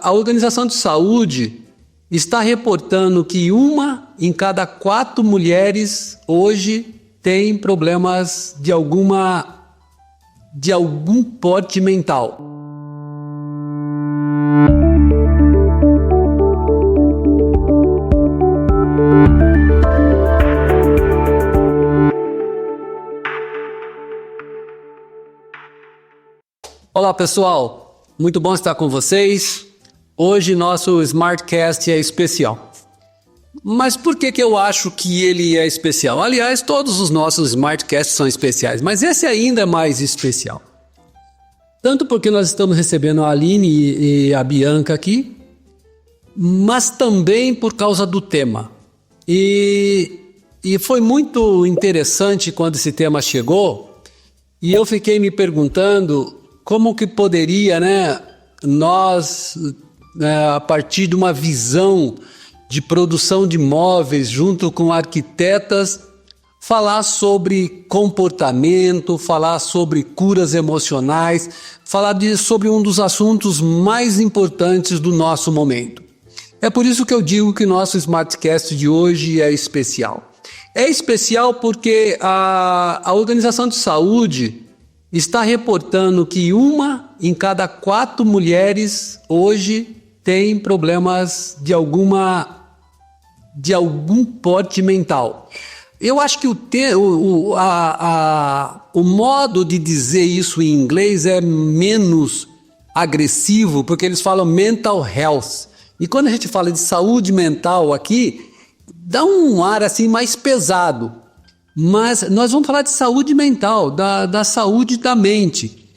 A Organização de Saúde está reportando que 1 em cada 4 mulheres hoje tem problemas de algum porte mental. Olá pessoal, muito bom estar com vocês. Hoje nosso SmartCast é especial. Mas por que eu acho que ele é especial? Aliás, todos os nossos SmartCasts são especiais, mas esse ainda é mais especial. Tanto porque nós estamos recebendo a Aline e a Bianca aqui, mas também por causa do tema. E foi muito interessante quando esse tema chegou, e eu fiquei me perguntando como que poderia, nós, a partir de uma visão de produção de móveis junto com arquitetas, falar sobre comportamento, falar sobre curas emocionais, falar sobre um dos assuntos mais importantes do nosso momento. É por isso que eu digo que nosso SmartCast de hoje é especial. É especial porque a Organização de Saúde está reportando que 1 em cada 4 mulheres hoje tem problemas de algum porte mental. Eu acho que o modo de dizer isso em inglês é menos agressivo, porque eles falam mental health. E quando a gente fala de saúde mental aqui, dá um ar assim mais pesado. Mas nós vamos falar de saúde mental, da saúde da mente.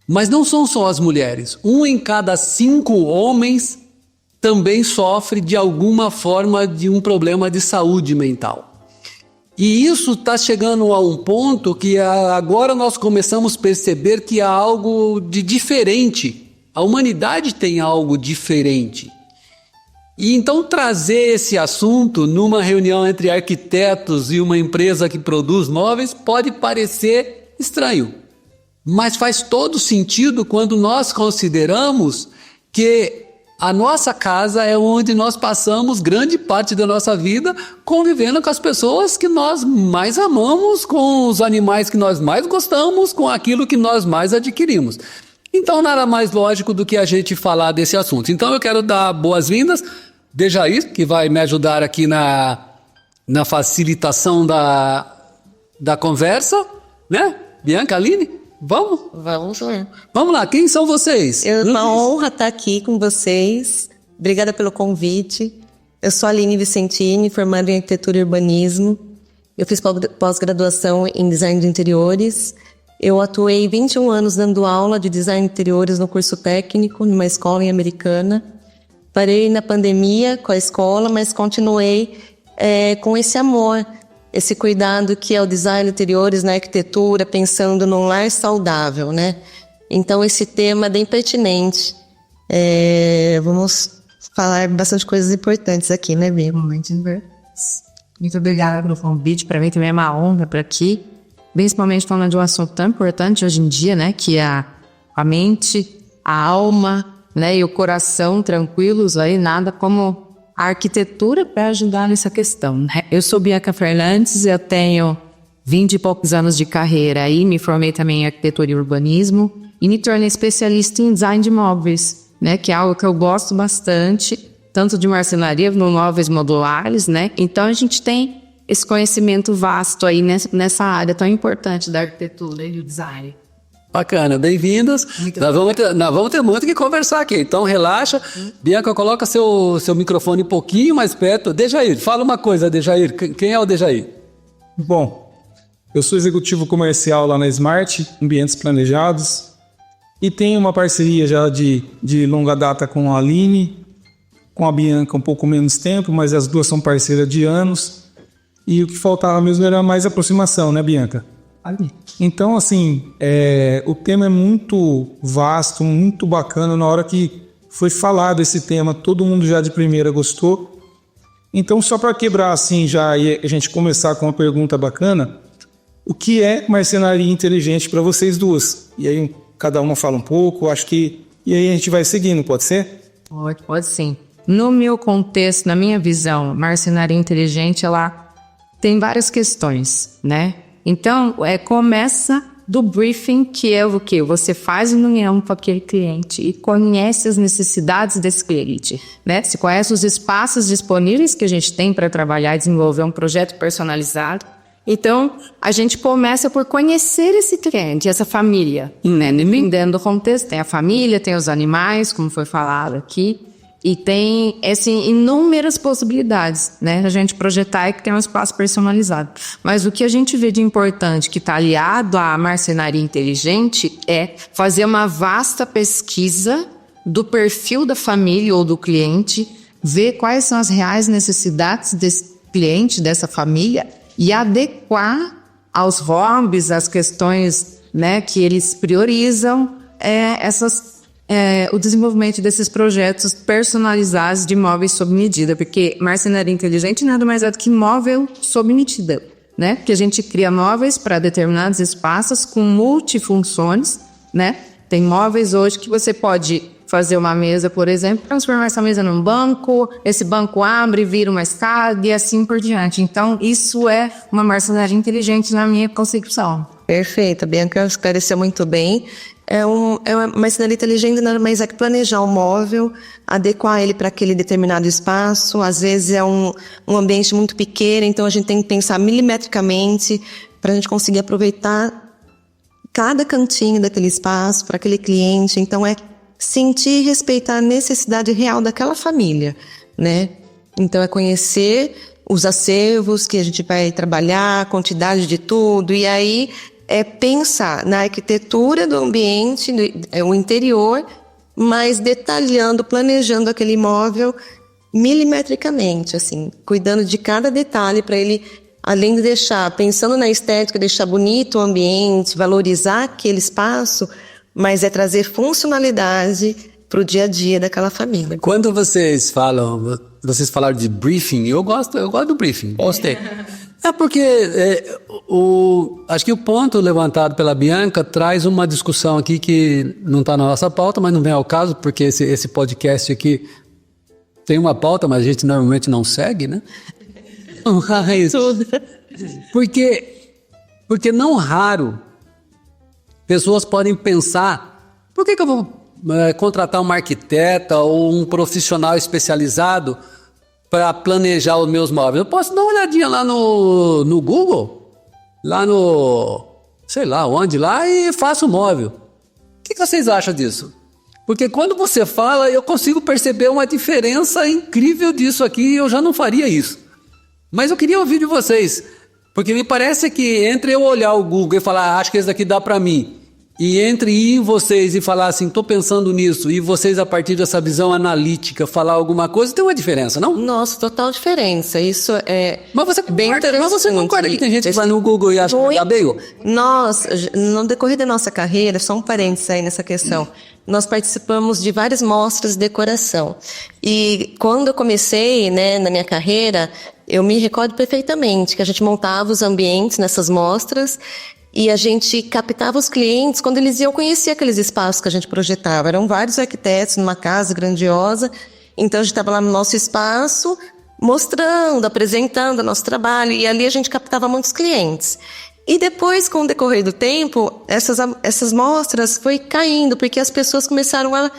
Mas não são só as mulheres. 1 em cada 5 homens também sofre de alguma forma de um problema de saúde mental. E isso está chegando a um ponto que agora nós começamos a perceber que há algo de diferente. A humanidade tem algo diferente. E então trazer esse assunto numa reunião entre arquitetos e uma empresa que produz móveis pode parecer estranho, mas faz todo sentido quando nós consideramos que a nossa casa é onde nós passamos grande parte da nossa vida convivendo com as pessoas que nós mais amamos, com os animais que nós mais gostamos, com aquilo que nós mais adquirimos. Então, nada mais lógico do que a gente falar desse assunto. Então, eu quero dar boas-vindas, Dejair, que vai me ajudar aqui na facilitação da conversa, né? Bianca, Aline, vamos? Vamos lá. Vamos lá, quem são vocês? É uma honra estar aqui com vocês. Obrigada pelo convite. Eu sou a Aline Vicentini, formada em Arquitetura e Urbanismo. Eu fiz pós-graduação em Design de Interiores. Eu atuei 21 anos dando aula de Design de Interiores no curso técnico, numa escola em Americana. Parei na pandemia com a escola, mas continuei com esse amor, esse cuidado que é o Design de Interiores na arquitetura, pensando num lar saudável, né? Então, esse tema é bem pertinente. Vamos falar bastante coisas importantes aqui, né, Bia? Muito obrigada pelo convite. Para mim também é uma honra para aqui. Principalmente falando de um assunto tão importante hoje em dia, né? Que é a mente, a alma, né? E o coração tranquilos aí, nada como a arquitetura para ajudar nessa questão, né? Eu sou Bianca Fernandes, eu tenho 20 e poucos anos de carreira aí, me formei também em arquitetura e urbanismo e me tornei especialista em design de móveis, né? Que é algo que eu gosto bastante, tanto de marcenaria como móveis modulares, né? Então a gente tem esse conhecimento vasto aí nessa área tão importante da arquitetura e do design. Bacana, bem-vindas. Nós vamos ter muito que conversar aqui, então relaxa. Bianca, coloca seu microfone um pouquinho mais perto. Dejair, fala uma coisa, Dejair. Quem é o Dejair? Bom, eu sou executivo comercial lá na Smart, Ambientes Planejados, e tenho uma parceria já de longa data com a Aline, com a Bianca um pouco menos tempo, mas as duas são parceiras de anos. E o que faltava mesmo era mais aproximação, né, Bianca? Então, assim, o tema é muito vasto, muito bacana. Na hora que foi falado esse tema, todo mundo já de primeira gostou. Então, só para quebrar assim já e a gente começar com uma pergunta bacana, o que é marcenaria inteligente para vocês duas? E aí cada uma fala um pouco, acho que... E aí a gente vai seguindo, pode ser? Pode sim. No meu contexto, na minha visão, marcenaria inteligente, ela tem várias questões, né? Então, começa do briefing, que é o quê? Você faz reunião com aquele cliente e conhece as necessidades desse cliente, né? Você conhece os espaços disponíveis que a gente tem para trabalhar e desenvolver um projeto personalizado. Então, a gente começa por conhecer esse cliente, essa família, né? Dentro do contexto, tem a família, tem os animais, como foi falado aqui, e tem inúmeras possibilidades, né? A gente projetar e que tem um espaço personalizado. Mas o que a gente vê de importante, que está aliado à marcenaria inteligente, é fazer uma vasta pesquisa do perfil da família ou do cliente, ver quais são as reais necessidades desse cliente, dessa família, e adequar aos hobbies, às questões, né, que eles priorizam, o desenvolvimento desses projetos personalizados de móveis sob medida, porque marcenaria inteligente nada mais é do que móvel sob medida, né? Porque a gente cria móveis para determinados espaços com multifunções, né? Tem móveis hoje que você pode fazer uma mesa, por exemplo, transformar essa mesa num banco, esse banco abre e vira uma escada e assim por diante. Então, isso é uma marcenaria inteligente na minha concepção. Perfeito, a Bianca esclareceu muito bem. É uma marcenaria inteligente, nada mais é que planejar um móvel, adequar ele para aquele determinado espaço. Às vezes é um ambiente muito pequeno, então a gente tem que pensar milimetricamente para a gente conseguir aproveitar cada cantinho daquele espaço para aquele cliente. Então sentir e respeitar a necessidade real daquela família, né? Então é conhecer os acervos que a gente vai trabalhar, a quantidade de tudo, e aí pensar na arquitetura do ambiente, o interior, mas detalhando, planejando aquele imóvel milimetricamente, assim, cuidando de cada detalhe para ele, além de pensando na estética, deixar bonito o ambiente, valorizar aquele espaço, mas trazer funcionalidade para o dia a dia daquela família. Quando vocês falaram de briefing, eu gosto do briefing, gostei. Porque acho que o ponto levantado pela Bianca traz uma discussão aqui que não está na nossa pauta, mas não vem ao caso, porque esse podcast aqui tem uma pauta, mas a gente normalmente não segue, né? Tudo. Porque não raro pessoas podem pensar, por que eu vou contratar uma arquiteta ou um profissional especializado para planejar os meus móveis? Eu posso dar uma olhadinha lá no Google, lá no, sei lá onde, lá, e faço o móvel. O que vocês acham disso? Porque quando você fala, eu consigo perceber uma diferença incrível disso aqui, e eu já não faria isso. Mas eu queria ouvir de vocês, porque me parece que entre eu olhar o Google e falar, acho que esse daqui dá para mim, e entre ir em vocês e falar assim, estou pensando nisso, e vocês, a partir dessa visão analítica, falar alguma coisa, tem uma diferença, não? Nossa, total diferença. Isso Mas você bem interessante. Mas você concorda que tem gente que vai no Google e acha que dá bem? Nós, no decorrer da nossa carreira, só um parênteses aí nessa questão, nós participamos de várias mostras de decoração. E quando eu comecei, né, na minha carreira, eu me recordo perfeitamente que a gente montava os ambientes nessas mostras e a gente captava os clientes quando eles iam conhecer aqueles espaços que a gente projetava. Eram vários arquitetos numa casa grandiosa, então a gente estava lá no nosso espaço, mostrando, apresentando o nosso trabalho, e ali a gente captava muitos clientes. E depois, com o decorrer do tempo, essas mostras foi caindo, porque as pessoas começaram a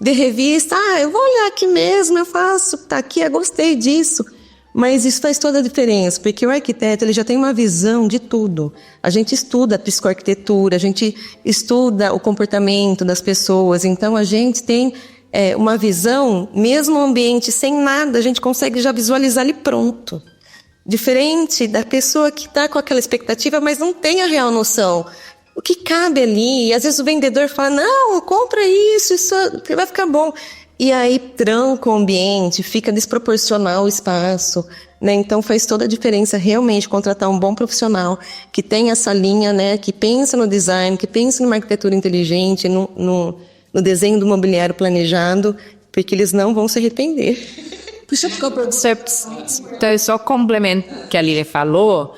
ver revista, eu vou olhar aqui mesmo, eu faço, tá aqui, eu gostei disso. Mas isso faz toda a diferença, porque o arquiteto ele já tem uma visão de tudo. A gente estuda a psicoarquitetura, a gente estuda o comportamento das pessoas, então a gente tem uma visão, mesmo o ambiente sem nada, a gente consegue já visualizar ele pronto. Diferente da pessoa que está com aquela expectativa, mas não tem a real noção. O que cabe ali, e às vezes o vendedor fala, não, compra isso vai ficar bom. E aí tranca o ambiente, fica desproporcional o espaço, né? Então faz toda a diferença realmente contratar um bom profissional que tem essa linha, né? Que pensa no design, que pensa numa arquitetura inteligente, no desenho do mobiliário planejado, porque eles não vão se arrepender. Então, só complemento que a Lília falou,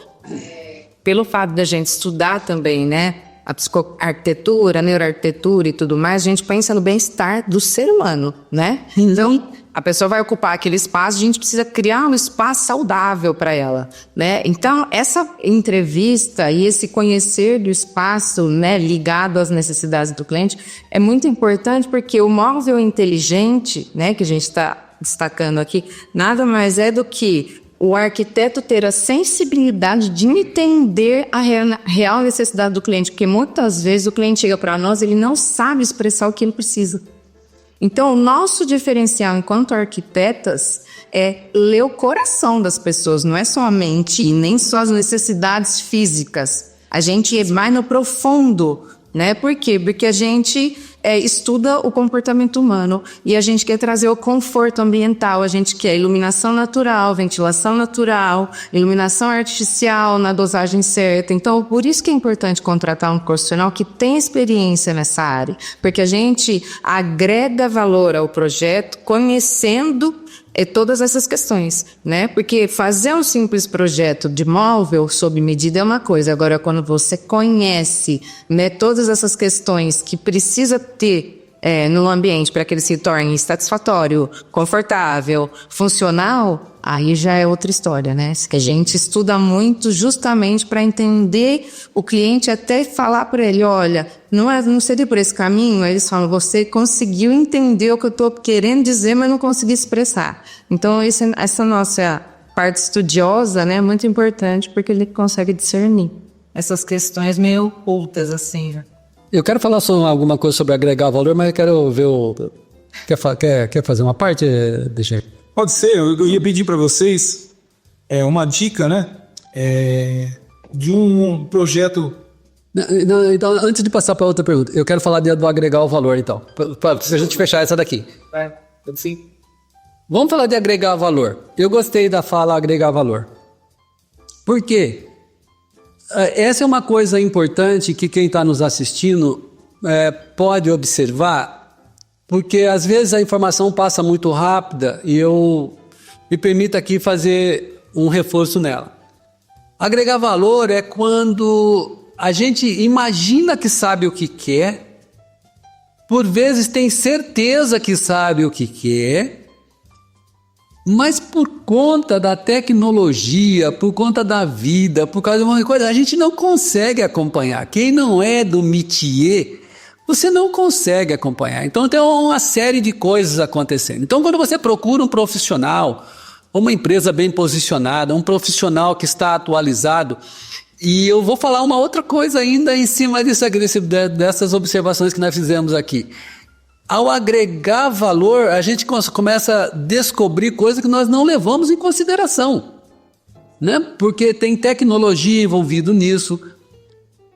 pelo fato da gente estudar também, né? a psicoarquitetura, a neuroarquitetura e tudo mais, a gente pensa no bem-estar do ser humano, né? Então, a pessoa vai ocupar aquele espaço, a gente precisa criar um espaço saudável para ela, né? Então, essa entrevista e esse conhecer do espaço, né, ligado às necessidades do cliente, é muito importante porque o móvel inteligente, né, que a gente está destacando aqui, nada mais é do que o arquiteto ter a sensibilidade de entender a real necessidade do cliente, porque muitas vezes o cliente chega para nós, ele não sabe expressar o que ele precisa. Então, o nosso diferencial enquanto arquitetas é ler o coração das pessoas, não é só a mente e nem só as necessidades físicas. A gente vai no profundo, né? Por quê? Porque a gente estuda o comportamento humano e a gente quer trazer o conforto ambiental, a gente quer iluminação natural, ventilação natural, iluminação artificial na dosagem certa. Então, por isso que é importante contratar um profissional que tem experiência nessa área, porque a gente agrega valor ao projeto conhecendo todas essas questões, né? Porque fazer um simples projeto de móvel sob medida é uma coisa, agora quando você conhece, né, todas essas questões que precisa ter no ambiente para que ele se torne satisfatório, confortável, funcional, aí já é outra história, né? Que a gente estuda muito justamente para entender o cliente, até falar para ele, olha, não seria por esse caminho? Aí eles falam, você conseguiu entender o que eu estou querendo dizer, mas não consegui expressar. Então, essa nossa parte estudiosa, né, é muito importante, porque ele consegue discernir essas questões meio ocultas, assim. Eu quero falar alguma coisa sobre agregar valor, mas eu quero ver o... Quer fazer uma parte, DG? Pode ser, eu ia pedir para vocês uma dica, né? De um projeto. Não, então, antes de passar para outra pergunta, eu quero falar do agregar o valor, então. Para a gente fechar essa daqui. Sim. Vamos falar de agregar valor. Eu gostei da fala agregar valor. Por quê? Essa é uma coisa importante que quem está nos assistindo pode observar, porque às vezes a informação passa muito rápida e eu me permito aqui fazer um reforço nela. Agregar valor é quando a gente imagina que sabe o que quer, por vezes tem certeza que sabe o que quer, mas por conta da tecnologia, por conta da vida, por causa de uma coisa, a gente não consegue acompanhar. Quem não é do métier, você não consegue acompanhar. Então tem uma série de coisas acontecendo. Então quando você procura um profissional, uma empresa bem posicionada, um profissional que está atualizado, e eu vou falar uma outra coisa ainda em cima dessas observações que nós fizemos aqui. Ao agregar valor, a gente começa a descobrir coisas que nós não levamos em consideração, né? Porque tem tecnologia envolvida nisso.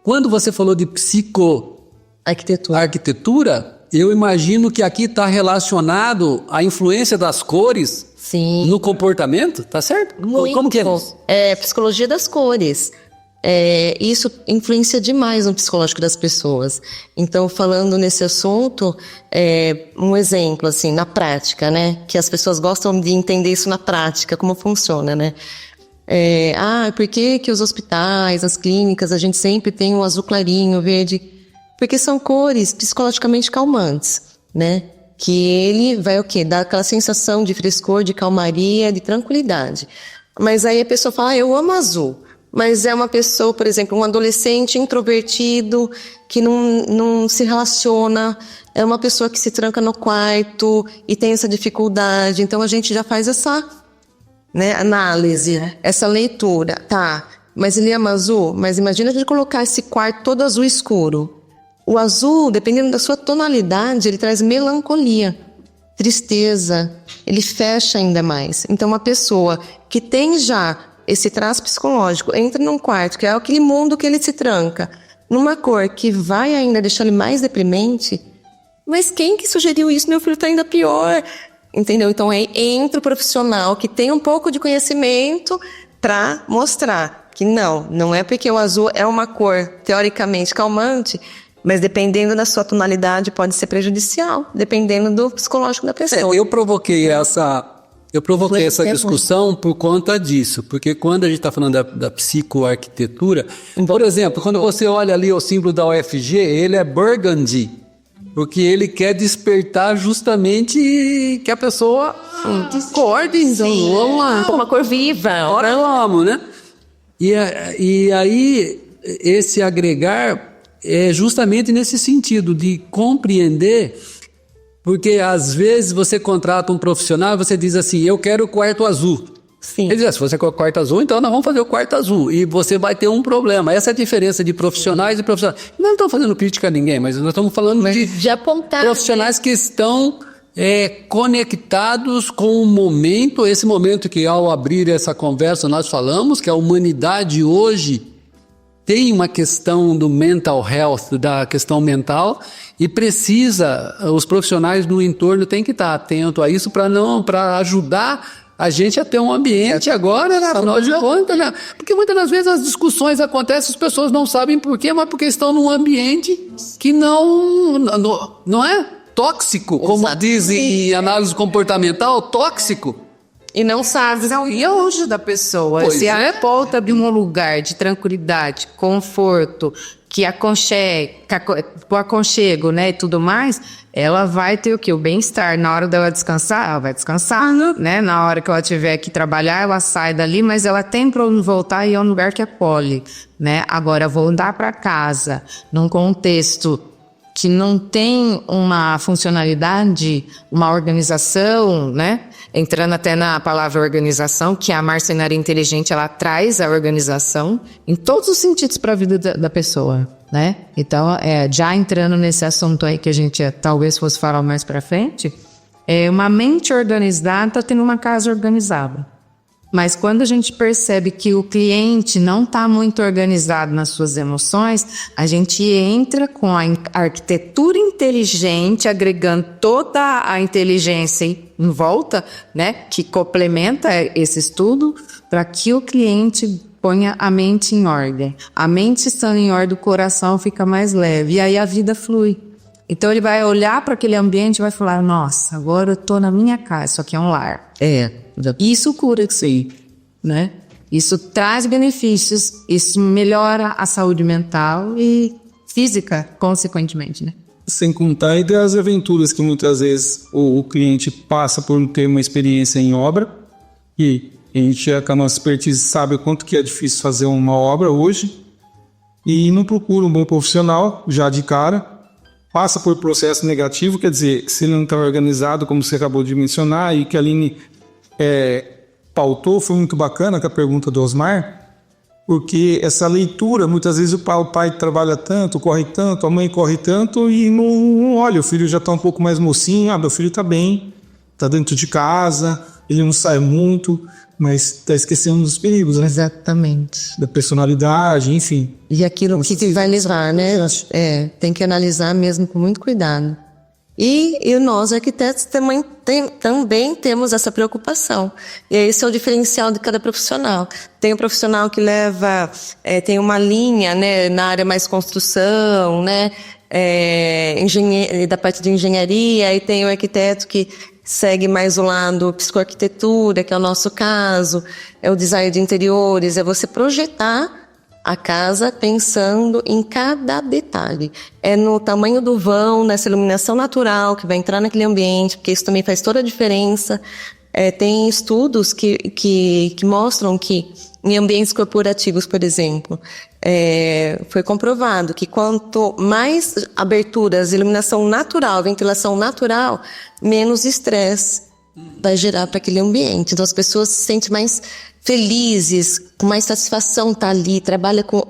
Quando você falou de arquitetura, eu imagino que aqui está relacionado à influência das cores. Sim. No comportamento, tá certo? Muito. Como que é? Psicologia das cores. Isso influencia demais no psicológico das pessoas. Então, falando nesse assunto, um exemplo, assim, na prática, né? Que as pessoas gostam de entender isso na prática, como funciona, né? Por que os hospitais, as clínicas, a gente sempre tem um azul clarinho, verde? Porque são cores psicologicamente calmantes, né? Que ele vai o quê? Dar aquela sensação de frescor, de calmaria, de tranquilidade. Mas aí a pessoa fala, eu amo azul. Mas é uma pessoa, por exemplo, um adolescente introvertido, que não se relaciona, é uma pessoa que se tranca no quarto e tem essa dificuldade. Então a gente já faz essa, né, análise, essa leitura. Tá, mas ele ama azul? Mas imagina a gente colocar esse quarto todo azul escuro. O azul, dependendo da sua tonalidade, ele traz melancolia, tristeza, ele fecha ainda mais. Então uma pessoa que tem já esse traço psicológico, entra num quarto, que é aquele mundo que ele se tranca, numa cor que vai ainda deixar ele mais deprimente, mas quem que sugeriu isso? Meu filho tá ainda pior. Entendeu? Então entra o profissional que tem um pouco de conhecimento para mostrar que não é porque o azul é uma cor teoricamente calmante, mas dependendo da sua tonalidade pode ser prejudicial, dependendo do psicológico da pessoa. Eu provoquei Eu provoquei essa discussão por conta disso, porque quando a gente está falando da psicoarquitetura, por exemplo, quando você olha ali o símbolo da UFG, ele é burgundy, porque ele quer despertar justamente que a pessoa acorde, então vamos lá. Uma cor viva. Ora vamos, né? E aí, esse agregar é justamente nesse sentido de compreender. Porque às vezes você contrata um profissional e você diz assim, eu quero o quarto azul. Sim. Ele diz, se você quer o quarto azul, então nós vamos fazer o quarto azul. E você vai ter um problema. Essa é a diferença de profissionais e profissionais. Nós não estamos fazendo crítica a ninguém, mas nós estamos falando De apontar. profissionais que estão conectados com o momento, esse momento que ao abrir essa conversa nós falamos, que a humanidade hoje tem uma questão do mental health, da questão mental, e precisa, os profissionais no entorno têm que estar atentos a isso para ajudar a gente a ter um ambiente agora, né? Afinal de contas, né? Porque muitas das vezes as discussões acontecem, as pessoas não sabem por quê, mas porque estão num ambiente que não é tóxico, como dizem em análise comportamental, tóxico. E não sabe. Não, e hoje da pessoa, Pois se é. a volta de um lugar de tranquilidade, conforto, que o aconchego, né, e tudo mais, ela vai ter o quê? O bem-estar. Na hora dela descansar, ela vai descansar, né? Na hora que ela tiver que trabalhar, ela sai dali, mas ela tem para onde voltar e é um lugar que acolhe, né? Agora, voltar para casa, num contexto que não tem uma funcionalidade, uma organização, né? Entrando até na palavra organização, que a marcenaria inteligente, ela traz a organização em todos os sentidos para a vida da pessoa, né? Então, já entrando nesse assunto aí que a gente talvez fosse falar mais para frente, uma mente organizada está tendo uma casa organizada. Mas quando a gente percebe que o cliente não está muito organizado nas suas emoções, a gente entra com a arquitetura inteligente, agregando toda a inteligência em volta, né, que complementa esse estudo, para que o cliente ponha a mente em ordem. A mente estando em ordem, o coração fica mais leve e aí a vida flui. Então ele vai olhar para aquele ambiente e vai falar, nossa, agora eu estou na minha casa, isso aqui é um lar. Isso cura, sim, né? Isso traz benefícios, isso melhora a saúde mental e física, consequentemente, né? Sem contar aí das aventuras que muitas vezes o cliente passa por não ter uma experiência em obra, e a gente, com a nossa expertise, sabe o quanto que é difícil fazer uma obra hoje, e não procura um bom profissional já de cara, passa por processo negativo, quer dizer, se ele não está organizado, como você acabou de mencionar, e que a Aline pautou, foi muito bacana com a pergunta do Osmar, porque essa leitura, muitas vezes o pai trabalha tanto, corre tanto, a mãe corre tanto e não olha, o filho já está um pouco mais mocinho, meu filho está bem, está dentro de casa, ele não sai muito, mas está esquecendo dos perigos, né? Exatamente. Da personalidade, enfim. E aquilo que vai levar, né? Tem que analisar mesmo com muito cuidado. E nós, arquitetos, também temos essa preocupação. E esse é o diferencial de cada profissional. Tem um profissional que tem uma linha, né, na área mais construção, né, da parte de engenharia, e tem o arquiteto que segue mais o lado psicoarquitetura, que é o nosso caso, é o design de interiores, é você projetar a casa pensando em cada detalhe. É no tamanho do vão, nessa iluminação natural que vai entrar naquele ambiente, porque isso também faz toda a diferença. Tem estudos que mostram que em ambientes corporativos, por exemplo, foi comprovado que quanto mais aberturas, iluminação natural, ventilação natural, menos estresse vai gerar para aquele ambiente. Então as pessoas se sentem mais felizes, com mais satisfação estar ali, trabalha com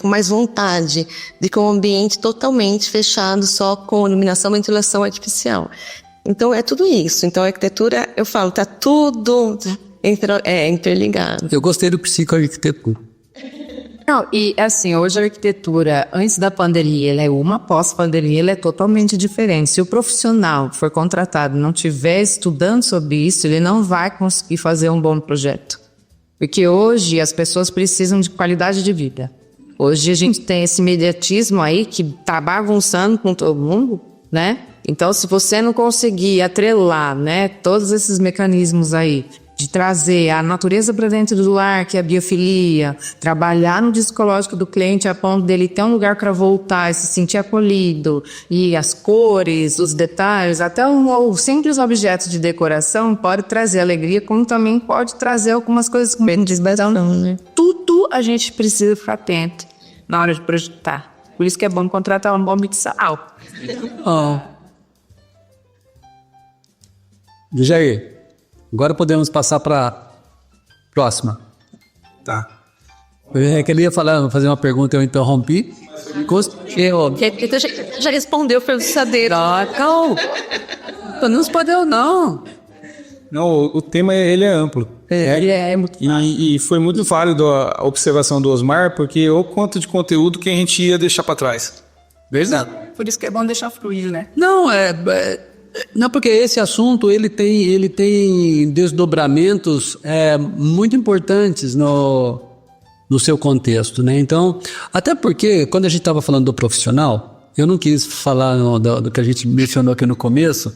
mais vontade de que um ambiente totalmente fechado só com iluminação e ventilação artificial. Então é tudo isso. Então a arquitetura, eu falo, tá tudo interligado. Eu gostei do psicoarquitetura. Não, e assim, hoje a arquitetura, antes da pandemia, ela é uma, pós-pandemia, ela é totalmente diferente. Se o profissional que for contratado não estiver estudando sobre isso, ele não vai conseguir fazer um bom projeto. Porque hoje as pessoas precisam de qualidade de vida. Hoje a gente tem esse imediatismo aí que tá bagunçando com todo mundo, né? Então, se você não conseguir atrelar, né, todos esses mecanismos aí, de trazer a natureza para dentro do lar, que é a biofilia, trabalhar no psicológico do cliente a ponto dele ter um lugar para voltar e se sentir acolhido, e as cores, os detalhes, até o simples objeto de decoração pode trazer alegria, como também pode trazer algumas coisas com medo de esbezão, não, né? Tudo a gente precisa ficar atento na hora de projetar. Por isso que é bom contratar um bom mixal. Oh. Jair, agora podemos passar para a próxima. Tá. Eu queria fazer uma pergunta, eu interrompi. Já respondeu pelo saber. Não respondeu, não. Não, o tema ele é amplo. E foi muito válido a observação do Osmar, porque o quanto de conteúdo que a gente ia deixar para trás. Verdade. Por isso que é bom deixar fluir, né? Não, não, porque esse assunto ele tem desdobramentos muito importantes no seu contexto, né? Então, até porque quando a gente estava falando do profissional, eu não quis falar do que a gente mencionou aqui no começo,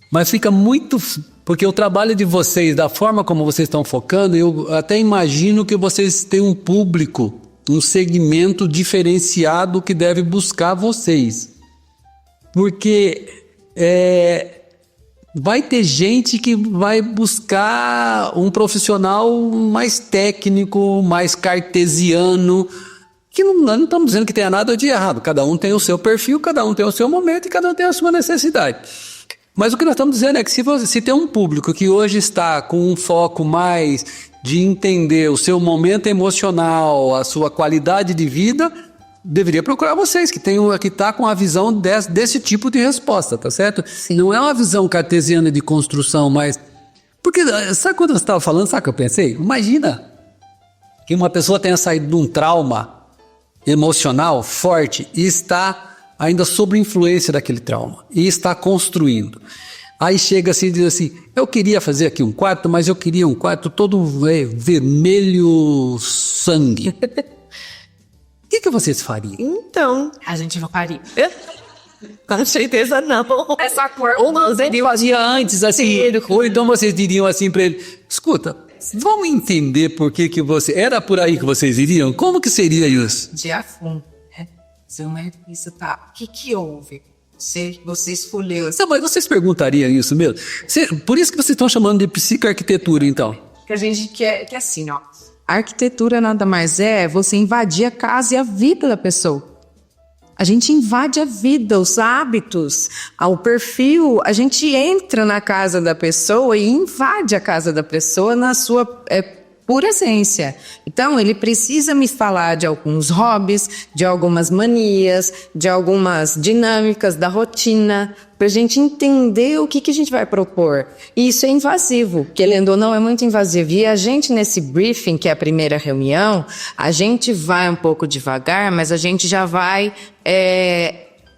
mas fica muito... Porque o trabalho de vocês, da forma como vocês estão focando, eu até imagino que vocês têm um público, um segmento diferenciado que deve buscar vocês. Porque vai ter gente que vai buscar um profissional mais técnico, mais cartesiano, que não estamos dizendo que tenha nada de errado. Cada um tem o seu perfil, cada um tem o seu momento e cada um tem a sua necessidade. Mas o que nós estamos dizendo é que se tem um público que hoje está com um foco mais de entender o seu momento emocional, a sua qualidade de vida, deveria procurar vocês, que está com a visão desse tipo de resposta, tá certo? Sim. Não é uma visão cartesiana de construção, mas... Porque, sabe quando você estava falando, sabe o que eu pensei? Imagina que uma pessoa tenha saído de um trauma emocional forte e está ainda sob influência daquele trauma, e está construindo. Aí chega assim e diz assim, eu queria fazer aqui um quarto, mas eu queria um quarto todo vermelho sangue. O que vocês fariam? Então, A gente não faria. com certeza não. Essa cor. Ou não, seriam antes, assim, ou então vocês diriam assim para ele, escuta, vamos entender por que você... Era por aí que vocês iriam? Como que seria isso? De a fundo. Se uma revista tá, o que houve? Você escolheu. Não, mas vocês perguntariam isso mesmo? Por isso que vocês estão chamando de psicoarquitetura, então. Que a gente quer que assim, ó. A arquitetura nada mais é você invadir a casa e a vida da pessoa. A gente invade a vida, os hábitos, o perfil. A gente entra na casa da pessoa e invade a casa da pessoa na sua pura essência. Então, ele precisa me falar de alguns hobbies, de algumas manias, de algumas dinâmicas da rotina, para a gente entender o que a gente vai propor. E isso é invasivo, querendo ou não, é muito invasivo. E a gente, nesse briefing, que é a primeira reunião, a gente vai um pouco devagar, mas a gente já vai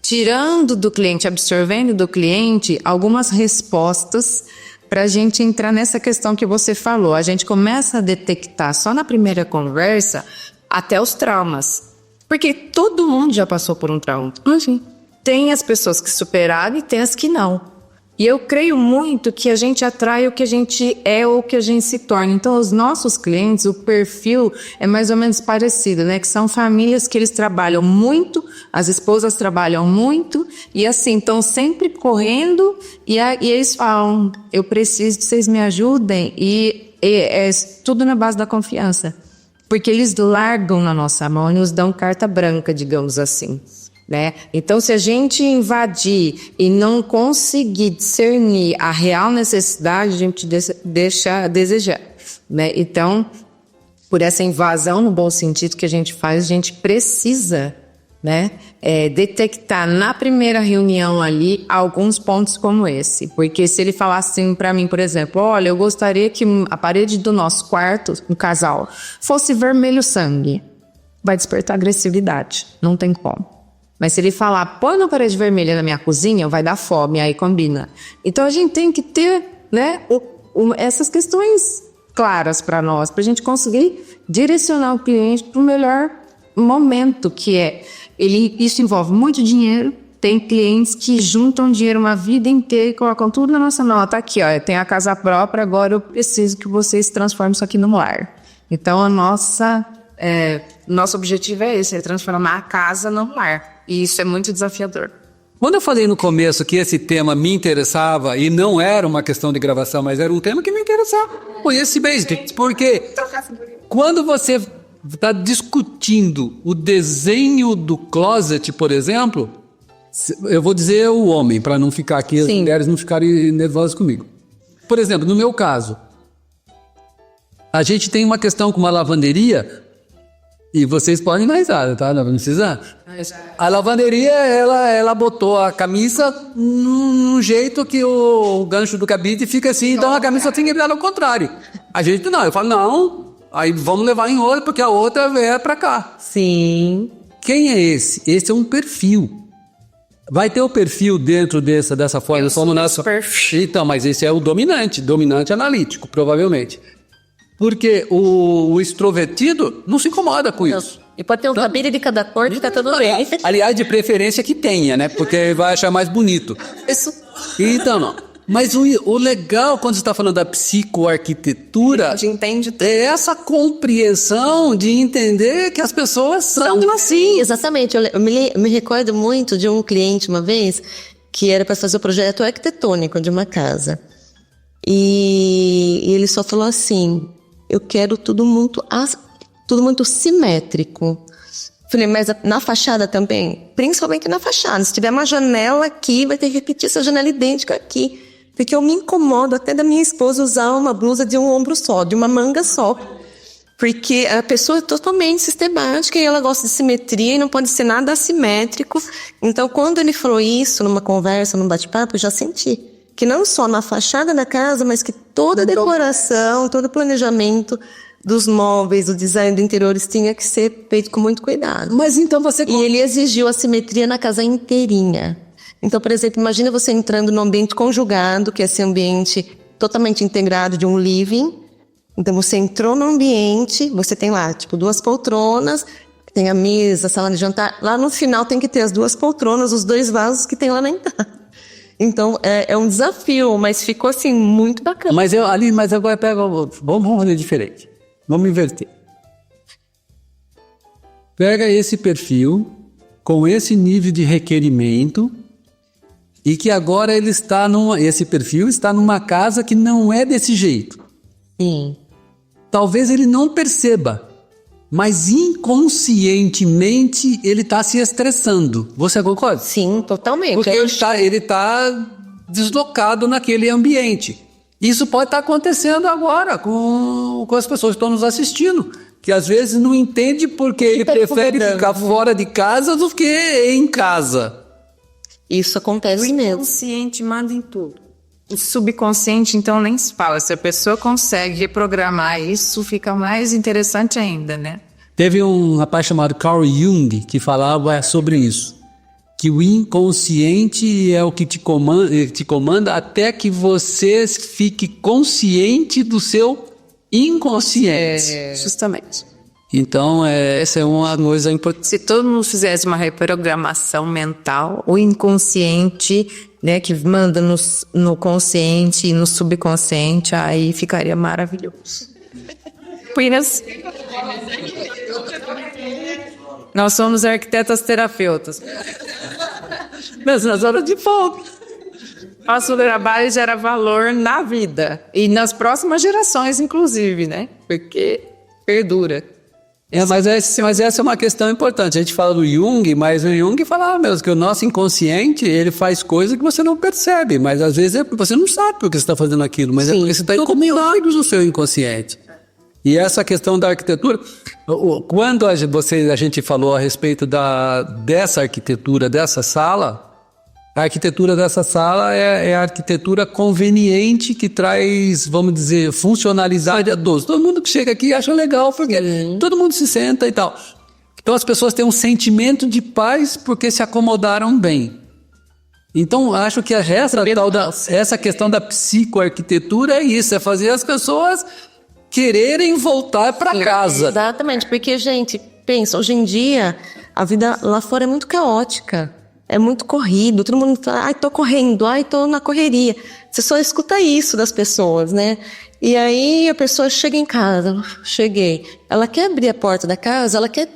tirando do cliente, absorvendo do cliente algumas respostas para a gente entrar nessa questão que você falou. A gente começa a detectar só na primeira conversa até os traumas. Porque todo mundo já passou por um trauma. Enfim, tem as pessoas que superaram e tem as que não. E eu creio muito que a gente atrai o que a gente é ou o que a gente se torna. Então, os nossos clientes, o perfil é mais ou menos parecido, né? Que são famílias que eles trabalham muito, as esposas trabalham muito, e assim, estão sempre correndo, e eles falam, eu preciso que vocês me ajudem, e é tudo na base da confiança. Porque eles largam na nossa mão e nos dão carta branca, digamos assim. Né? Então, se a gente invadir e não conseguir discernir a real necessidade, a gente deixa a desejar. Né? Então, por essa invasão, no bom sentido que a gente faz, a gente precisa, né, detectar na primeira reunião ali alguns pontos como esse. Porque se ele falasse assim para mim, por exemplo, olha, eu gostaria que a parede do nosso quarto, no casal, fosse vermelho sangue, vai despertar agressividade, não tem como. Mas se ele falar, põe uma parede vermelha na minha cozinha, vai dar fome, aí combina. Então a gente tem que ter, né, essas questões claras para nós, para a gente conseguir direcionar o cliente para o melhor momento, que isso envolve muito dinheiro, tem clientes que juntam dinheiro uma vida inteira e colocam tudo na nossa mão. Tá aqui, ó, eu tenho a casa própria, agora eu preciso que vocês transformem isso aqui num lar. Então, nosso objetivo é esse, é transformar a casa num lar. E isso é muito desafiador. Quando eu falei no começo que esse tema me interessava, e não era uma questão de gravação, mas era um tema que me interessava, foi esse basic. Porque quando você está discutindo o desenho do closet, por exemplo, eu vou dizer o homem, para não ficar aqui, as mulheres não ficarem nervosas comigo. Por exemplo, no meu caso, a gente tem uma questão com uma lavanderia, e vocês podem dar risada, tá? Não precisa. A lavanderia, ela botou a camisa num jeito que o gancho do cabide fica assim, então a camisa tem que virar ao contrário. A gente não, eu falo, não, aí vamos levar em outra, porque a outra é pra cá. Sim. Quem é esse? Esse é um perfil. Vai ter o perfil dentro dessa forma. Então, mas esse é o dominante analítico, provavelmente. Porque o extrovertido não se incomoda com isso. E pode ter um cabelo de cada cor, fica tudo bem. Aliás, de preferência que tenha, né? Porque vai achar mais bonito. Isso. Então, não. Mas o legal, quando você está falando da psicoarquitetura, A gente entende. é essa compreensão de entender que as pessoas são assim. Exatamente. Eu me recordo muito de um cliente uma vez que era para fazer o projeto arquitetônico de uma casa. E ele só falou assim: eu quero tudo muito simétrico. Falei, mas na fachada também? Principalmente na fachada. Se tiver uma janela aqui, vai ter que repetir essa janela idêntica aqui. Porque eu me incomodo até da minha esposa usar uma blusa de um ombro só, de uma manga só. Porque a pessoa é totalmente sistemática e ela gosta de simetria e não pode ser nada assimétrico. Então, quando ele falou isso numa conversa, num bate-papo, eu já senti que não só na fachada da casa, mas que toda a decoração, todo o planejamento dos móveis, o design do interiores tinha que ser feito com muito cuidado. Mas então você... E ele exigiu a simetria na casa inteirinha. Então, por exemplo, imagina você entrando num ambiente conjugado, que é esse ambiente totalmente integrado de um living. Então, você entrou no ambiente, você tem lá, tipo, 2 poltronas, tem a mesa, a sala de jantar. Lá no final tem que ter as 2 poltronas, os 2 vasos que tem lá na entrada. Então, é um desafio, mas ficou, assim, muito bacana. Mas agora vamos fazer diferente. Vamos inverter. Pega esse perfil, com esse nível de requerimento, e que agora esse perfil está numa casa que não é desse jeito. Sim. Talvez ele não perceba, mas inconscientemente ele está se estressando. Você concorda? Sim, totalmente. Porque ele tá deslocado naquele ambiente. Isso pode estar acontecendo agora com as pessoas que estão nos assistindo, que às vezes não entende porque ele prefere ficar fora de casa do que em casa. Isso acontece O mesmo. inconsciente manda em tudo. O subconsciente, então, nem se fala. Se a pessoa consegue reprogramar isso, fica mais interessante ainda, né? Teve um rapaz chamado Carl Jung que falava sobre isso. Que o inconsciente é o que te comanda até que você fique consciente do seu inconsciente. Justamente. Então, essa é uma coisa importante. Se todo mundo fizesse uma reprogramação mental, o inconsciente, né, que manda no consciente e no subconsciente, aí ficaria maravilhoso. Apenas... Nós somos arquitetas terapeutas. Mas nas horas de folga. Nosso trabalho gera valor na vida e nas próximas gerações, inclusive, né? Porque perdura. Mas essa é uma questão importante. A gente fala do Jung, mas o Jung falava mesmo que o nosso inconsciente, ele faz coisas que você não percebe, mas às vezes você não sabe por que você está fazendo aquilo, mas é porque você está incomodado do seu inconsciente. E essa questão da arquitetura, quando a gente falou a respeito dessa arquitetura, dessa sala, a arquitetura dessa sala é a arquitetura conveniente que traz, vamos dizer, funcionalidade a todos. Todo mundo que chega aqui acha legal, porque todo mundo se senta e tal. Então as pessoas têm um sentimento de paz porque se acomodaram bem. Então acho que essa questão da psicoarquitetura é isso, é fazer as pessoas quererem voltar para casa. Exatamente, porque, gente, pensa, hoje em dia a vida lá fora é muito caótica. é muito corrido, todo mundo fala, ai, tô correndo, ai, tô na correria. Você só escuta isso das pessoas, né? E aí a pessoa chega em casa, cheguei. Ela quer abrir a porta da casa, ela quer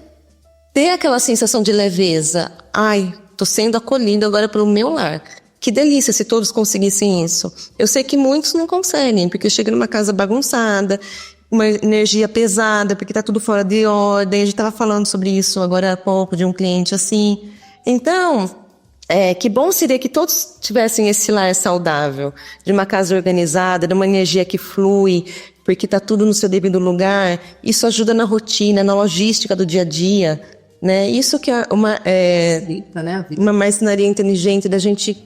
ter aquela sensação de leveza. Ai, tô sendo acolhida agora pelo meu lar. Que delícia se todos conseguissem isso. Eu sei que muitos não conseguem, porque chega numa casa bagunçada, uma energia pesada, porque tá tudo fora de ordem. A gente tava falando sobre isso agora há pouco, de um cliente assim. Então, que bom seria que todos tivessem esse lar saudável, de uma casa organizada, de uma energia que flui, porque tá tudo no seu devido lugar. Isso ajuda na rotina, na logística do dia a dia, né? Isso que é uma marcenaria inteligente, da gente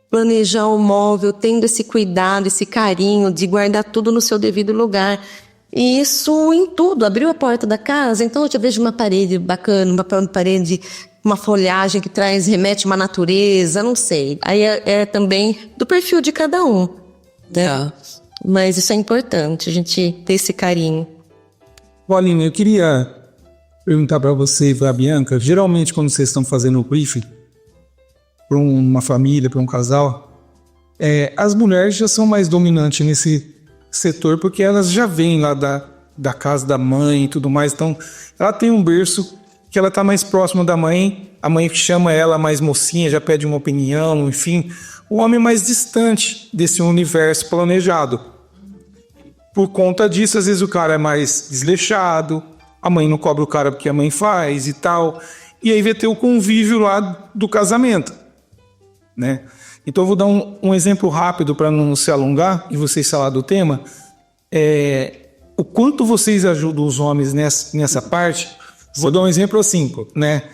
planejar o móvel, tendo esse cuidado, esse carinho de guardar tudo no seu devido lugar. E isso em tudo. Abriu a porta da casa, então eu já vejo uma parede bacana, um papel de parede, uma folhagem que remete uma natureza, não sei. Aí é também do perfil de cada um, né? Mas isso é importante, a gente ter esse carinho. Aline, eu queria perguntar para você e para a Bianca, geralmente quando vocês estão fazendo o briefing para uma família, para um casal, as mulheres já são mais dominantes nesse setor, porque elas já vêm lá da casa da mãe e tudo mais, então ela tem um berço que ela está mais próxima da mãe, a mãe chama ela mais mocinha, já pede uma opinião, enfim, o homem é mais distante desse universo planejado. Por conta disso, às vezes o cara é mais desleixado, a mãe não cobra o cara porque a mãe faz e tal, e aí vai ter o convívio lá do casamento, né? Então eu vou dar um exemplo rápido para não se alongar e vocês falar do tema. O quanto vocês ajudam os homens nessa parte. Vou dar um exemplo simples, né?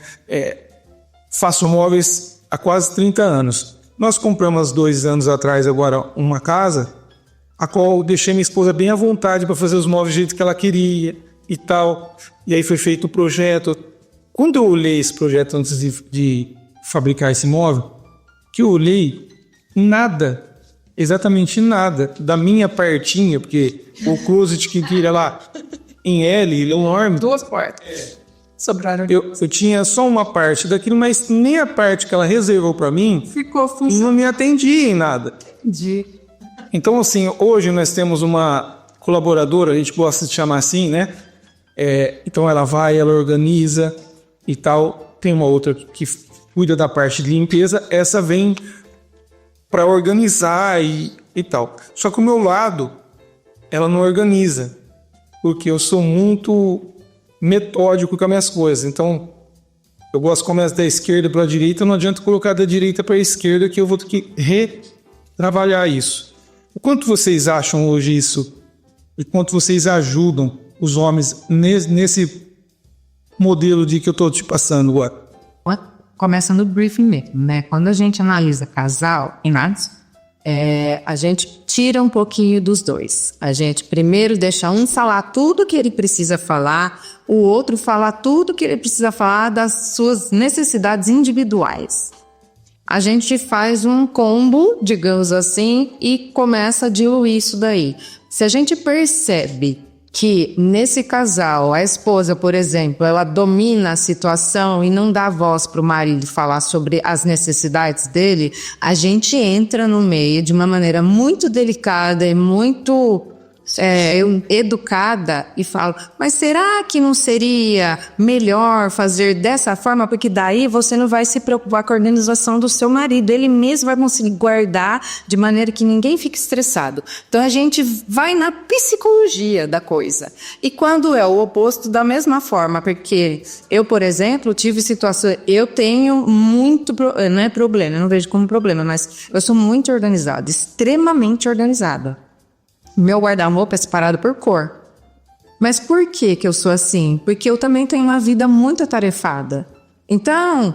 Faço móveis há quase 30 anos. Nós compramos 2 anos atrás agora uma casa, a qual eu deixei minha esposa bem à vontade para fazer os móveis do jeito que ela queria e tal. E aí foi feito o projeto. Quando eu olhei esse projeto antes de fabricar esse móvel, que eu olhei, nada, exatamente nada, da minha partinha, porque o closet que queria lá em L, enorme. 2 portas. Sobraram. Eu tinha só uma parte daquilo, mas nem a parte que ela reservou para mim Ficou não funcionando. me atendia em nada. Então, assim, hoje nós temos uma colaboradora, a gente gosta de chamar assim, né? Então ela vai, ela organiza e tal. Tem uma outra que cuida da parte de limpeza, essa vem para organizar e tal. Só que o meu lado, ela não organiza, porque eu sou muito metódico com as minhas coisas. Então, eu gosto de começar da esquerda para a direita, não adianta colocar da direita para a esquerda, que eu vou ter que retrabalhar isso. O quanto vocês acham hoje isso? E quanto vocês ajudam os homens nesse modelo de que eu estou te passando agora? Começa no briefing mesmo, né? Quando a gente analisa casal, a gente tira um pouquinho dos dois. A gente primeiro deixa um falar tudo que ele precisa falar, o outro falar tudo que ele precisa falar das suas necessidades individuais. A gente faz um combo, digamos assim, e começa a diluir isso daí. Se a gente percebe que nesse casal, a esposa, por exemplo, ela domina a situação e não dá voz para o marido falar sobre as necessidades dele, a gente entra no meio de uma maneira muito delicada e muito educada e fala, mas será que não seria melhor fazer dessa forma? Porque daí você não vai se preocupar com a organização do seu marido, ele mesmo vai conseguir guardar de maneira que ninguém fique estressado. Então a gente vai na psicologia da coisa. E quando é o oposto, da mesma forma, porque eu, por exemplo, tive situações, eu tenho muito, não é problema, eu não vejo como problema, mas eu sou muito organizada, extremamente organizada. Meu guarda-roupa é separado por cor. Mas por que eu sou assim? Porque eu também tenho uma vida muito atarefada. Então,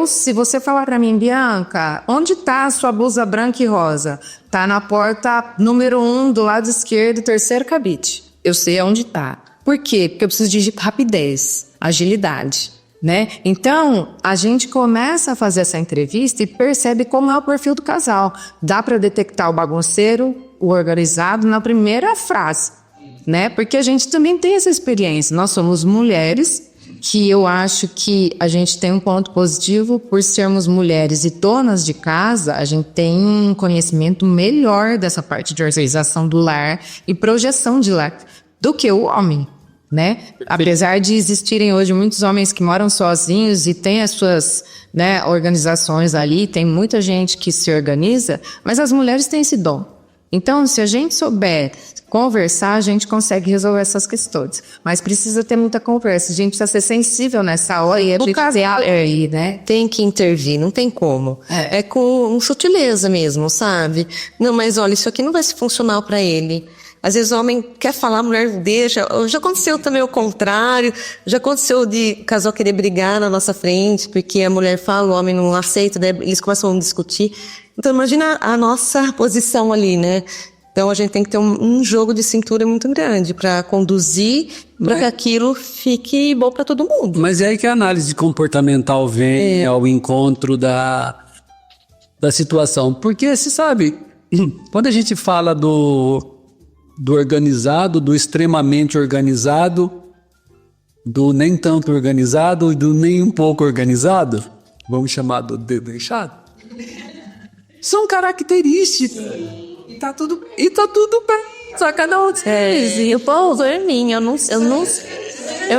se você falar para mim, Bianca, onde está a sua blusa branca e rosa? Está na porta número 1, do lado esquerdo, 3º cabide. Eu sei onde está. Por quê? Porque eu preciso de rapidez, agilidade, né? Então, a gente começa a fazer essa entrevista e percebe como é o perfil do casal. Dá para detectar o bagunceiro, o organizado na primeira frase, né? Porque a gente também tem essa experiência. Nós somos mulheres que eu acho que a gente tem um ponto positivo por sermos mulheres e donas de casa, a gente tem um conhecimento melhor dessa parte de organização do lar e projeção de lar do que o homem, né? Apesar de existirem hoje muitos homens que moram sozinhos e têm as suas, né, organizações ali, tem muita gente que se organiza, mas as mulheres têm esse dom. Então, se a gente souber conversar, a gente consegue resolver essas questões. Mas precisa ter muita conversa. A gente precisa ser sensível nessa hora e educar aí, né? Tem que intervir, não tem como. É com sutileza mesmo, sabe? Não, mas olha, isso aqui não vai ser funcional para ele. Às vezes o homem quer falar, a mulher deixa. Já aconteceu também o contrário. Já aconteceu de casal querer brigar na nossa frente, porque a mulher fala, o homem não aceita, daí eles começam a discutir. Então imagina a nossa posição ali, né? Então a gente tem que ter um jogo de cintura muito grande para conduzir, para que aquilo fique bom para todo mundo. Mas é aí que a análise comportamental vem ao encontro da situação. Porque, você sabe, quando a gente fala do organizado, do extremamente organizado, do nem tanto organizado e do nem um pouco organizado, vamos chamar do desleixado, são características. E tá tudo bem. Só cada um deles. E o povo é mim. Eu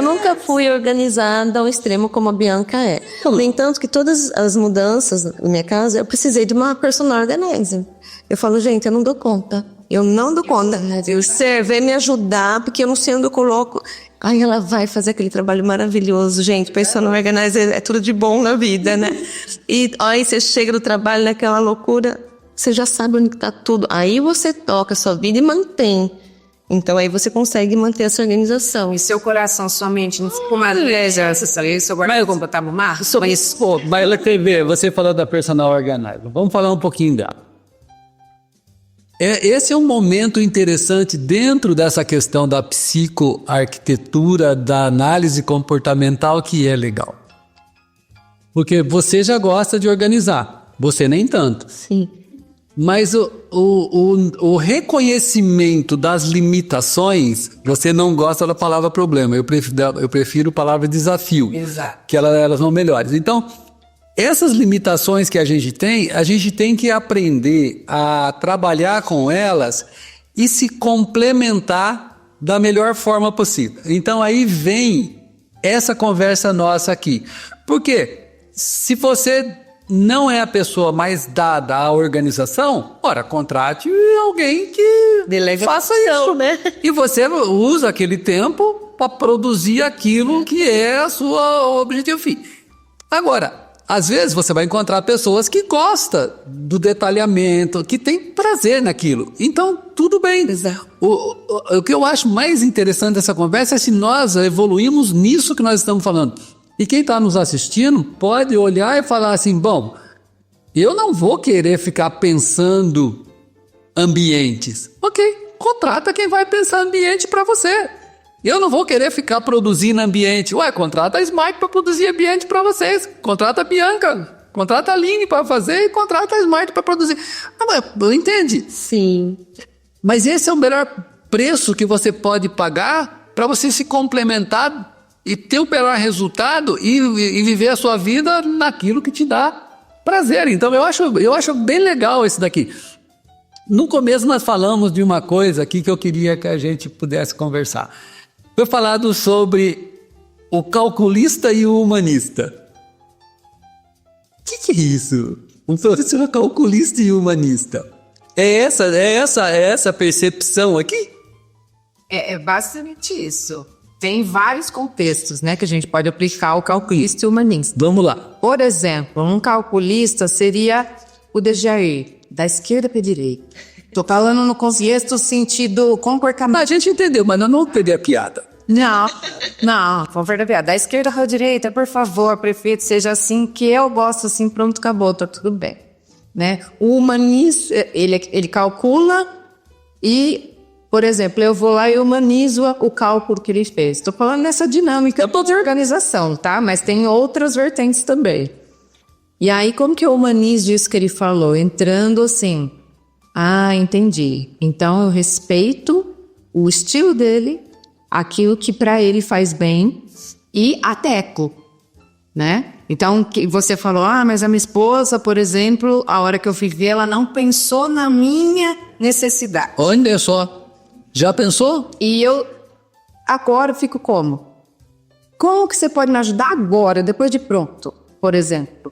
nunca fui organizada ao extremo como a Bianca é. No entanto, que todas as mudanças na minha casa, eu precisei de uma personal organizer. Eu falo, gente, eu não dou conta. Eu não dou conta. Você vem me ajudar, porque eu não sei onde eu coloco. Aí ela vai fazer aquele trabalho maravilhoso, gente. Personal organizer é tudo de bom na vida, né? E aí você chega do trabalho naquela loucura, você já sabe onde está tudo. Aí você toca a sua vida e mantém. Então aí você consegue manter essa organização. E seu coração, sua mente, não ficou mais seu guarda-roupa tá arrumado? Mas ela TV, você falou da personal organizer. Vamos falar um pouquinho dela. Esse é um momento interessante dentro dessa questão da psicoarquitetura, da análise comportamental, que é legal. Porque você já gosta de organizar, você nem tanto. Sim. Mas o reconhecimento das limitações, você não gosta da palavra problema, eu prefiro a palavra desafio. Exato. Que elas vão melhores. Então, essas limitações que a gente tem que aprender a trabalhar com elas e se complementar da melhor forma possível. Então aí vem essa conversa nossa aqui. Porque se você não é a pessoa mais dada à organização, ora, contrate alguém que faça isso, né? E você usa aquele tempo para produzir aquilo que é o seu objetivo fim. Agora, às vezes você vai encontrar pessoas que gostam do detalhamento, que tem prazer naquilo. Então, tudo bem. O que eu acho mais interessante dessa conversa é se nós evoluímos nisso que nós estamos falando. E quem está nos assistindo pode olhar e falar assim, bom, eu não vou querer ficar pensando ambientes. Ok, contrata quem vai pensar ambiente para você. Eu não vou querer ficar produzindo ambiente. Ué, contrata a Smart para produzir ambiente para vocês. Contrata a Bianca, contrata a Aline para fazer e contrata a Smart para produzir. Entende? Sim. Mas esse é o melhor preço que você pode pagar para você se complementar e ter o melhor resultado e viver a sua vida naquilo que te dá prazer. Então eu acho bem legal esse daqui. No começo nós falamos de uma coisa aqui que eu queria que a gente pudesse conversar. Foi falado sobre o calculista e o humanista. O que é isso? Um professor calculista e humanista. É essa percepção aqui? É basicamente isso. Tem vários contextos, né, que a gente pode aplicar o calculista e o humanista. Vamos lá. Por exemplo, um calculista seria o Dejair, da esquerda para a direita. Tô falando no contexto sentido comportamental. A gente entendeu, mas nós não peguei a piada. Não, conversa piada. Da esquerda para a direita, por favor, prefeito, seja assim, que eu gosto assim, pronto, acabou, tá tudo bem. Né? O humanista, ele calcula e, por exemplo, eu vou lá e humanizo o cálculo que ele fez. Estou falando nessa dinâmica de organização, tá? Mas tem outras vertentes também. E aí, como que eu humanizo isso que ele falou? Entrando assim, entendi. Então, eu respeito o estilo dele, aquilo que para ele faz bem, e a teco, né? Então, você falou, mas a minha esposa, por exemplo, a hora que eu fui ver, ela não pensou na minha necessidade. Olha só, já pensou? E eu agora fico como? Como que você pode me ajudar agora, depois de pronto, por exemplo?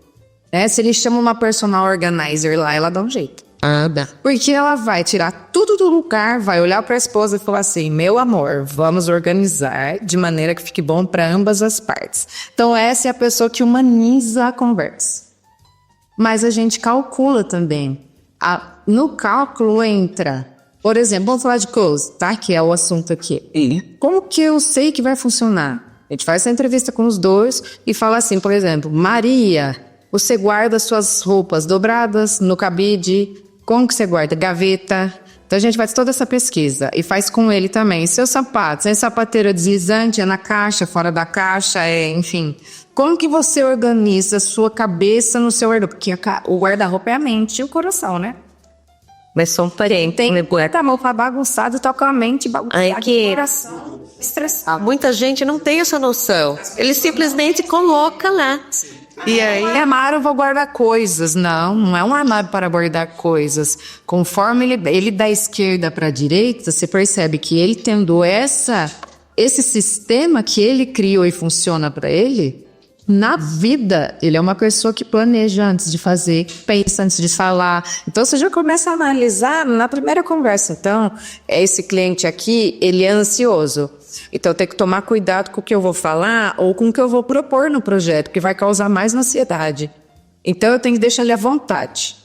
Se ele chama uma personal organizer lá, ela dá um jeito. Dá. Porque ela vai tirar tudo do lugar, vai olhar para a esposa e falar assim, meu amor, vamos organizar de maneira que fique bom para ambas as partes. Então essa é a pessoa que humaniza a conversa. Mas a gente calcula também. No cálculo entra, por exemplo, vamos falar de close, tá? Que é o assunto aqui. Como que eu sei que vai funcionar? A gente faz essa entrevista com os dois e fala assim, por exemplo, Maria, você guarda suas roupas dobradas no cabide. Como que você guarda? Gaveta. Então a gente faz toda essa pesquisa e faz com ele também. Seus sapatos, é sapateira deslizante, é na caixa, fora da caixa, enfim. Como que você organiza a sua cabeça no seu guarda-roupa? Porque o guarda-roupa é a mente e o coração, né? Mas são parentes. Tem a roupa bagunçada, tá com a mente bagunçada, o coração estressado. Muita gente não tem essa noção. Ele simplesmente coloca lá. E aí? Armário, eu vou guardar coisas. Não é um armário para guardar coisas. Conforme ele da esquerda para a direita, você percebe que ele tendo esse sistema que ele criou e funciona para ele, na vida, ele é uma pessoa que planeja antes de fazer, pensa antes de falar. Então, você já começa a analisar na primeira conversa. Então, esse cliente aqui, ele é ansioso. Então, eu tenho que tomar cuidado com o que eu vou falar ou com o que eu vou propor no projeto, que vai causar mais ansiedade. Então, eu tenho que deixar ele à vontade.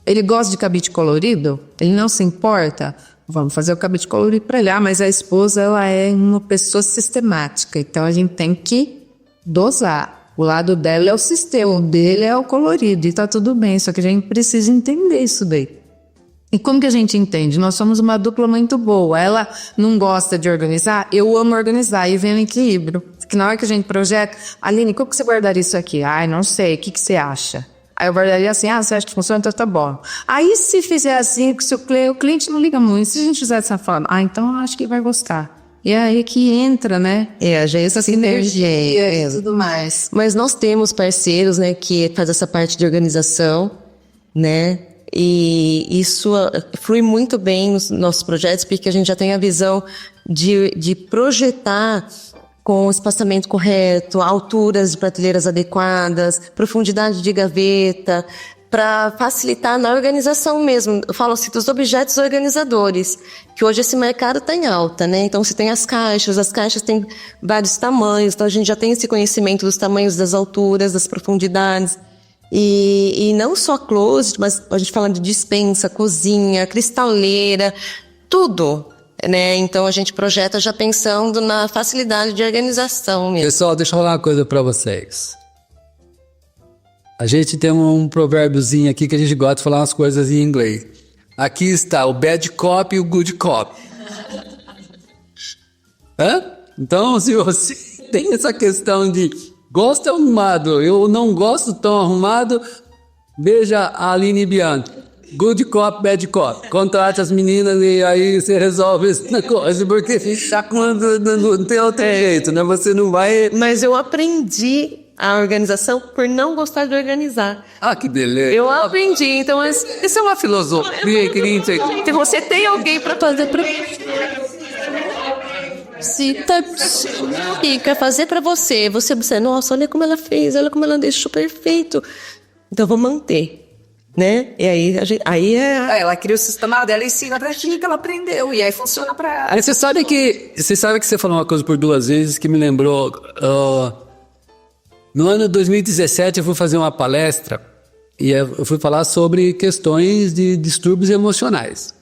Ele gosta de cabide colorido? Ele não se importa? Vamos fazer o cabide colorido para ele. Mas a esposa, ela é uma pessoa sistemática. Então, a gente tem que dosar. O lado dela é o sistema, o dele é o colorido. E tá tudo bem, só que a gente precisa entender isso daí. E como que a gente entende? Nós somos uma dupla muito boa. Ela não gosta de organizar, eu amo organizar. E vem o equilíbrio. Porque na hora que a gente projeta, Aline, como que você guardaria isso aqui? Não sei, o que você acha? Aí eu guardaria assim, você acha que funciona? Então tá bom. Aí se fizer assim, se o cliente não liga muito, se a gente fizer dessa forma, então eu acho que vai gostar. E é aí que entra, né? Essa sinergia e tudo mais. Mas nós temos parceiros, né, que faz essa parte de organização, né? E isso flui muito bem nos nossos projetos, porque a gente já tem a visão de projetar com o espaçamento correto, alturas de prateleiras adequadas, profundidade de gaveta, para facilitar na organização mesmo. Eu falo assim dos objetos organizadores, que hoje esse mercado está em alta, né? Então, você tem as caixas têm vários tamanhos, então a gente já tem esse conhecimento dos tamanhos, das alturas, das profundidades. E não só closet, mas a gente fala de despensa, cozinha, cristaleira, tudo, né? Então, a gente projeta já pensando na facilidade de organização mesmo. Pessoal, deixa eu falar uma coisa para vocês. A gente tem um provérbiozinho aqui que a gente gosta de falar umas coisas em inglês. Aqui está o bad cop e o good cop. Então, se você tem essa questão de gosto arrumado, eu não gosto tão arrumado, veja a Aline Bianchi. Good cop, bad cop. Contrate as meninas e aí você resolve essa coisa, porque não tem outro jeito, né? Você não vai... Mas eu aprendi a organização por não gostar de organizar. Que beleza. Eu aprendi, então... Isso é uma filosofia que nem sei. Então você tem alguém para fazer para... Se quer fazer para você, nossa, olha como ela fez, olha como ela deixou perfeito. Então, vou manter. Né? E aí ela cria o sistema dela e ensina pra gente que ela aprendeu. E aí funciona pra ela. Aí você sabe que você falou uma coisa por duas vezes que me lembrou. No ano de 2017 eu fui fazer uma palestra e eu fui falar sobre questões de distúrbios emocionais.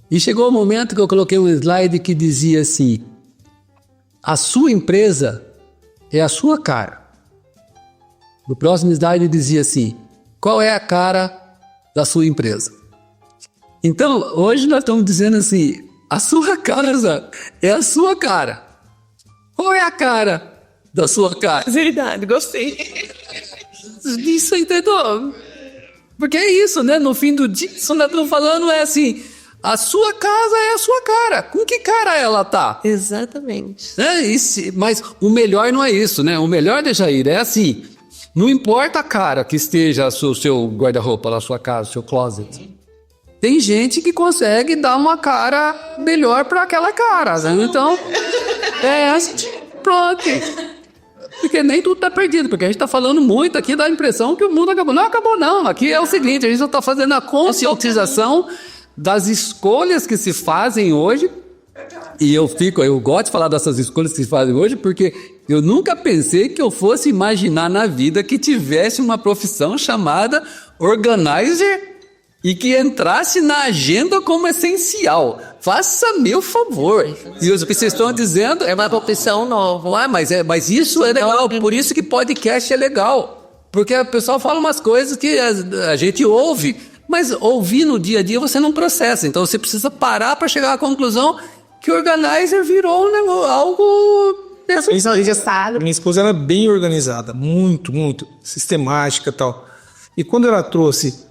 E chegou o momento que eu coloquei um slide que dizia assim: a sua empresa é a sua cara. No próximo slide dizia assim: qual é a cara da sua empresa? Então, hoje nós estamos dizendo assim: a sua casa é a sua cara. Qual é a cara da sua cara? Verdade, gostei. Isso, entendeu? Porque é isso, né? No fim do dia, isso nós estamos falando é assim: A sua casa é a sua cara. Com que cara ela tá? Exatamente. Mas o melhor não é isso, né? O melhor, Dejair, é assim. Não importa a cara que esteja o seu guarda-roupa lá, a sua casa, o seu closet. Tem gente que consegue dar uma cara melhor para aquela cara, né? Então, pronto. Porque nem tudo tá perdido, porque a gente tá falando muito aqui, dá a impressão que o mundo acabou. Não acabou, não. Aqui é o seguinte, a gente só tá fazendo a conscientização das escolhas que se fazem hoje. E eu gosto de falar dessas escolhas que se fazem hoje, porque eu nunca pensei que eu fosse imaginar na vida que tivesse uma profissão chamada organizer e que entrasse na agenda como essencial. Faça-me o favor. E o que vocês estão dizendo É uma profissão nova. mas isso é legal. Por isso que podcast é legal. Porque o pessoal fala umas coisas que a gente ouve, mas ouvir no dia a dia você não processa. Então você precisa parar para chegar à conclusão que o organizer virou algo... Minha esposa era bem organizada, muito sistemática e tal. E quando ela trouxe,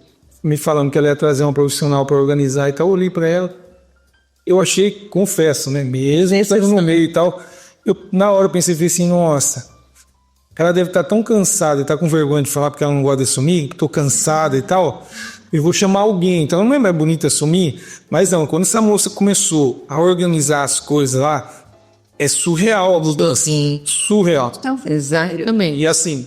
me falando que ela ia trazer uma profissional para organizar e tal, eu olhei para ela, eu achei, confesso, né, mesmo estando no meio e tal, na hora eu pensei assim, nossa, ela deve estar tão cansada e tá com vergonha de falar porque ela não gosta de assumir, que tô cansada e tal, eu vou chamar alguém. Então não é mais bonito assumir, mas não, quando essa moça começou a organizar as coisas lá, é surreal, assim, surreal. Exatamente. E assim,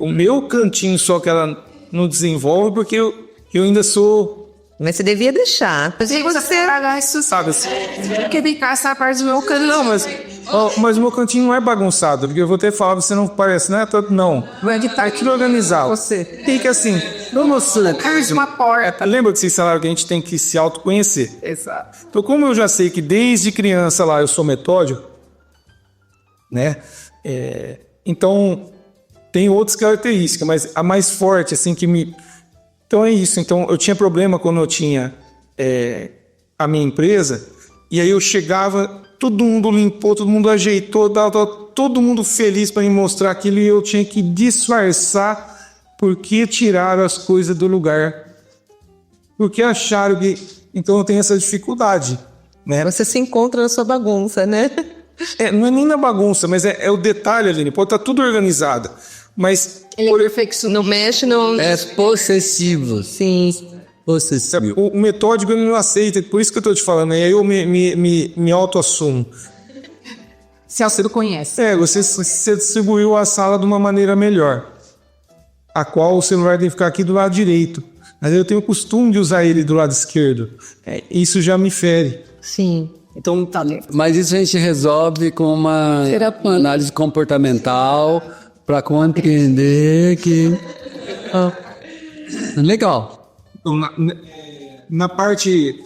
o meu cantinho só que ela não desenvolve porque eu ainda sou... Mas você devia deixar. Se você pagar isso, Sabe assim? porque vem cá essa parte do meu canto. Não, mas o meu cantinho não é bagunçado, porque eu vou até falar, você não parece, né? Não. Vai de É tudo organizado. você. Tem que assim, Arde uma porta. lembra que vocês falaram que a gente tem que se autoconhecer. Exato. Então, como eu já sei que desde criança lá eu sou metódico, né? Então, tem outras características, mas a mais forte, assim, que me... Então é isso. Então eu tinha problema quando eu tinha a minha empresa, e aí eu chegava, todo mundo limpou, todo mundo ajeitou, todo mundo feliz para me mostrar aquilo, e eu tinha que disfarçar porque tiraram as coisas do lugar. Porque acharam que... Então eu tenho essa dificuldade, né? Você se encontra na sua bagunça, né? Não é nem na bagunça, mas é o detalhe, Aline. Pode estar tudo organizado, mas... Ele é perfeccionista. Não mexe, não... É possessivo. Sim. Possessivo. O metódico ele não aceita, por isso que eu estou te falando. E aí eu me auto-assumo. Se Alcedo conhece. Você distribuiu a sala de uma maneira melhor, a qual o celular deve ficar aqui do lado direito. Mas eu tenho o costume de usar ele do lado esquerdo. Isso já me fere. Sim. Então, tá. Mas isso a gente resolve com uma análise comportamental para compreender que... Legal. Então, na parte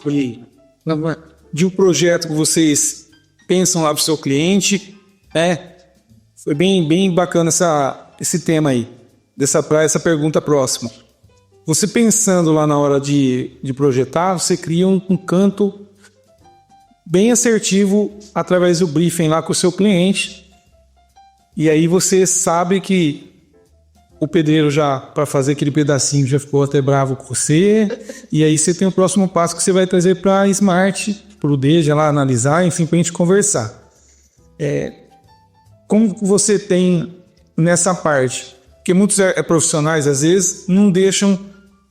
de um projeto que vocês pensam lá para o seu cliente, foi bem bacana esse tema aí, essa pergunta próxima. Você pensando lá na hora de projetar, você cria um canto bem assertivo através do briefing lá com o seu cliente, e aí você sabe que o pedreiro já, para fazer aquele pedacinho, já ficou até bravo com você, e aí você tem o próximo passo que você vai trazer para a Smart, para o Deja lá analisar, enfim, para a gente conversar. Como você tem nessa parte? Porque muitos profissionais, às vezes, não deixam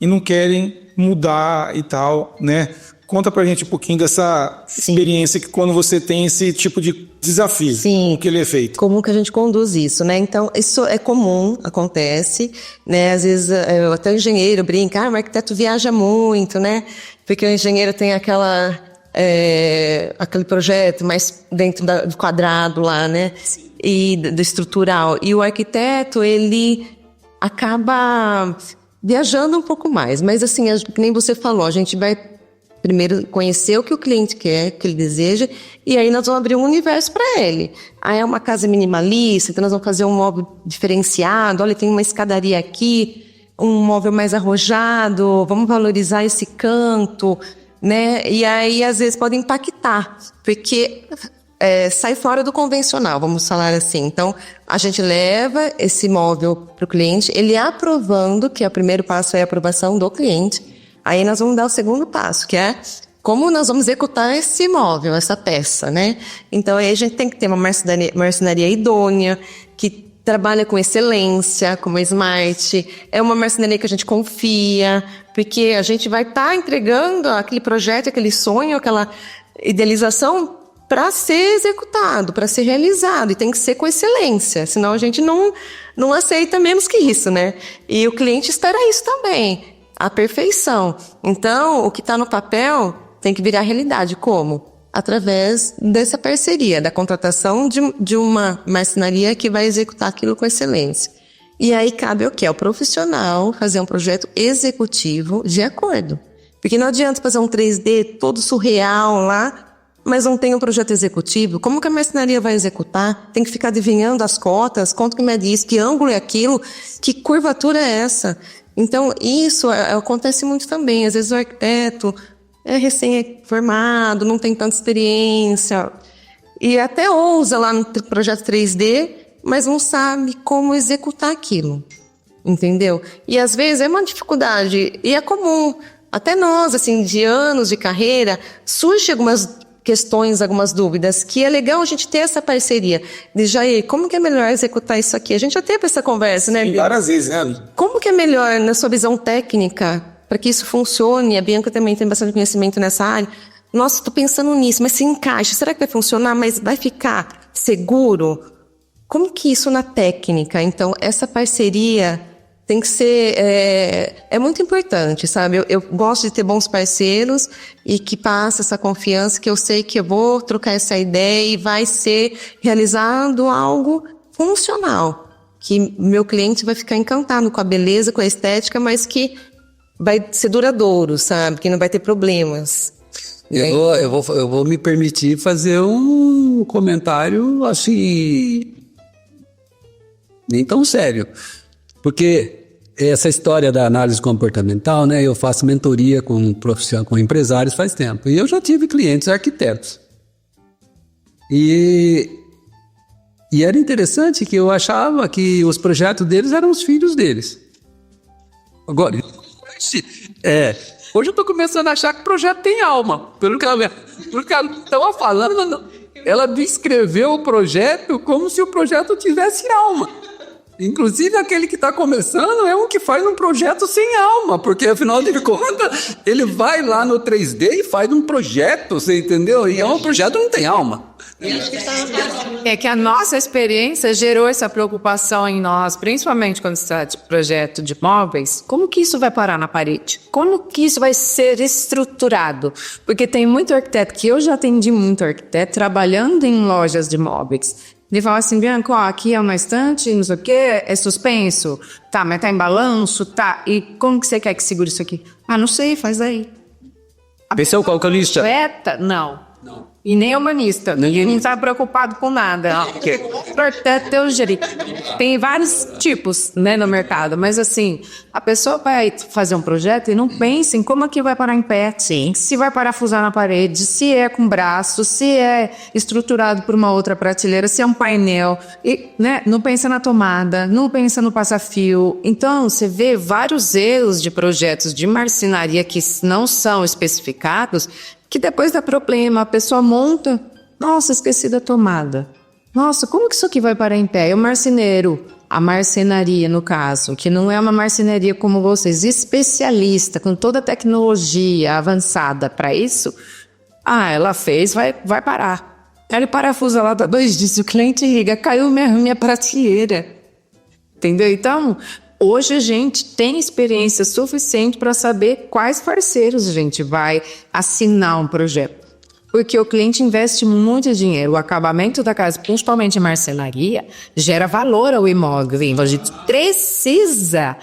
e não querem mudar e tal, né? Conta pra gente um pouquinho dessa experiência que quando você tem esse tipo de desafio, Sim. o que ele é feito. Como que a gente conduz isso, né? Então, isso é comum, acontece, né? Às vezes, até o engenheiro brinca, o arquiteto viaja muito, né? Porque o engenheiro tem aquele projeto mais dentro do quadrado lá, né? E do estrutural. E o arquiteto, ele acaba viajando um pouco mais. Mas assim, que nem você falou, a gente vai primeiro conhecer o que o cliente quer, o que ele deseja, e aí nós vamos abrir um universo para ele. Aí é uma casa minimalista, então nós vamos fazer um móvel diferenciado, olha, tem uma escadaria aqui, um móvel mais arrojado, vamos valorizar esse canto, né? E aí, às vezes, pode impactar, porque sai fora do convencional, vamos falar assim. Então, a gente leva esse móvel para o cliente, ele aprovando, que o primeiro passo é a aprovação do cliente. Aí nós vamos dar o segundo passo, que é como nós vamos executar esse imóvel, essa peça, né? Então, aí a gente tem que ter uma marcenaria idônea, que trabalha com excelência, como a Smart. É uma marcenaria que a gente confia, porque a gente vai estar entregando aquele projeto, aquele sonho, aquela idealização para ser executado, para ser realizado, e tem que ser com excelência, senão a gente não aceita menos que isso, né? E o cliente espera isso também, a perfeição. Então, o que está no papel tem que virar realidade. Como? Através dessa parceria, da contratação de uma marcenaria que vai executar aquilo com excelência. E aí cabe o quê? Ao profissional fazer um projeto executivo de acordo. Porque não adianta fazer um 3D todo surreal lá, mas não tem um projeto executivo. Como que a marcenaria vai executar? Tem que ficar adivinhando as cotas, quanto que mede isso, que ângulo é aquilo, que curvatura é essa. Então, isso acontece muito também. Às vezes o arquiteto é recém-formado, não tem tanta experiência, e até ousa lá no projeto 3D, mas não sabe como executar aquilo, entendeu? E às vezes é uma dificuldade, e é comum, até nós, assim, de anos de carreira, surgem algumas questões, algumas dúvidas, que é legal a gente ter essa parceria, de Jair, como que é melhor executar isso aqui? A gente já teve essa conversa, né? Várias vezes, né? Como que é melhor, na sua visão técnica, para que isso funcione? A Bianca também tem bastante conhecimento nessa área. Nossa, estou pensando nisso, mas se encaixa, será que vai funcionar? Mas vai ficar seguro? Como que isso na técnica? Então, essa parceria tem que ser... É muito importante, sabe? Eu gosto de ter bons parceiros e que passa essa confiança, que eu sei que eu vou trocar essa ideia e vai ser realizado algo funcional, que meu cliente vai ficar encantado com a beleza, com a estética, mas que vai ser duradouro, sabe? Que não vai ter problemas. Eu vou me permitir fazer um comentário assim, nem tão sério, porque essa história da análise comportamental, né? Eu faço mentoria com profissionais, com empresários faz tempo, e eu já tive clientes arquitetos. E era interessante que eu achava que os projetos deles eram os filhos deles. Agora, hoje eu estou começando a achar que o projeto tem alma. Pelo que ela estava falando, ela descreveu o projeto como se o projeto tivesse alma. Inclusive, aquele que está começando é um que faz um projeto sem alma, porque, afinal de contas, ele vai lá no 3D e faz um projeto, você entendeu? E um projeto não tem alma. É que a nossa experiência gerou essa preocupação em nós, principalmente quando se trata de projeto de móveis. Como que isso vai parar na parede? Como que isso vai ser estruturado? Porque tem muito arquiteto, que eu já atendi muito arquiteto, trabalhando em lojas de móveis. Ele fala assim, Bianca, ó, aqui é uma estante, não sei o quê, é suspenso. Tá, mas tá em balanço, tá. E como que você quer que segure isso aqui? Ah, não sei, faz aí. Esse é o calculista? Poeta? Não. E nem humanista. Ninguém não está preocupado com nada. O arquiteto é o gerente. Tem vários tipos, né, no mercado, mas assim, a pessoa vai fazer um projeto e não pensa em como aqui vai parar em pé, sim, se vai parafusar na parede, se é com braço, se é estruturado por uma outra prateleira, se é um painel, e, né, não pensa na tomada, não pensa no passa-fio. Então, você vê vários erros de projetos de marcenaria que não são especificados, que depois dá problema, a pessoa monta, nossa, esqueci da tomada. Nossa, como que isso aqui vai parar em pé? É o marceneiro, a marcenaria no caso, que não é uma marcenaria como vocês, especialista, com toda a tecnologia avançada para isso, ela fez, vai parar. Ele parafusa lá, 2 dias, o cliente liga, caiu minha prateleira. Entendeu? Então, hoje a gente tem experiência suficiente para saber quais parceiros a gente vai assinar um projeto. Porque o cliente investe muito dinheiro. O acabamento da casa, principalmente em marcenaria, gera valor ao imóvel. Então a gente precisa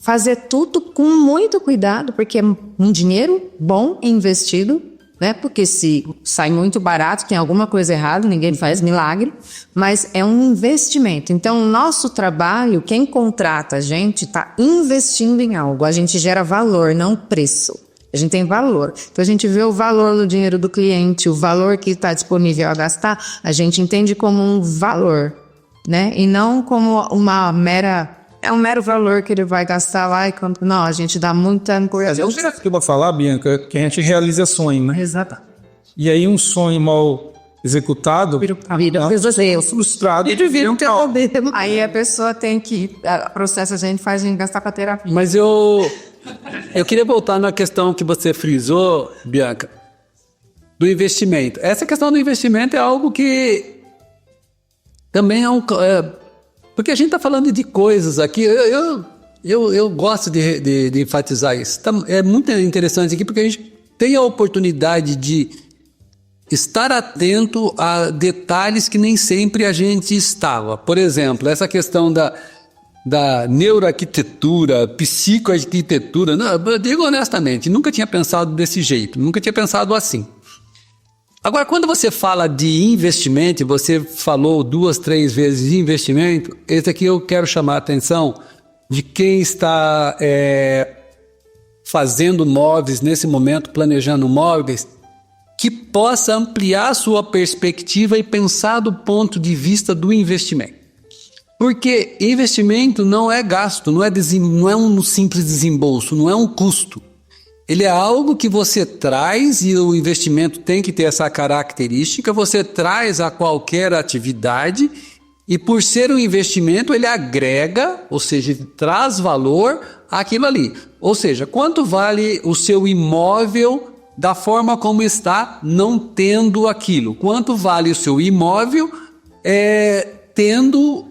fazer tudo com muito cuidado, porque é um dinheiro bom investido, né? Porque se sai muito barato, tem alguma coisa errada, ninguém faz milagre, mas é um investimento. Então, o nosso trabalho, quem contrata a gente, está investindo em algo. A gente gera valor, não preço. A gente tem valor. Então, a gente vê o valor do dinheiro do cliente, o valor que está disponível a gastar, a gente entende como um valor, né? E não como uma mera é um mero valor que ele vai gastar lá e quando... Não, a gente dá muita coisa. Eu já que eu vou falar, Bianca, que a gente realiza sonho, né? Exato. E aí um sonho mal executado, Eu frustrado, Aí a pessoa tem que... O processo a gente faz a gente gastar com a terapia. Mas eu queria voltar na questão que você frisou, Bianca, do investimento. Essa questão do investimento é algo que também porque a gente está falando de coisas aqui, eu gosto de enfatizar isso. É muito interessante aqui porque a gente tem a oportunidade de estar atento a detalhes que nem sempre a gente estava. Por exemplo, essa questão da neuroarquitetura, psicoarquitetura, não, eu digo honestamente, nunca tinha pensado desse jeito, nunca tinha pensado assim. Agora, quando você fala de investimento, você falou 2, 3 vezes de investimento, esse aqui eu quero chamar a atenção de quem está fazendo móveis nesse momento, planejando móveis, que possa ampliar sua perspectiva e pensar do ponto de vista do investimento. Porque investimento não é gasto, não é um simples desembolso, não é um custo. Ele é algo que você traz, e o investimento tem que ter essa característica, você traz a qualquer atividade e por ser um investimento ele agrega, ou seja, ele traz valor àquilo ali. Ou seja, quanto vale o seu imóvel da forma como está, não tendo aquilo? Quanto vale o seu imóvel tendo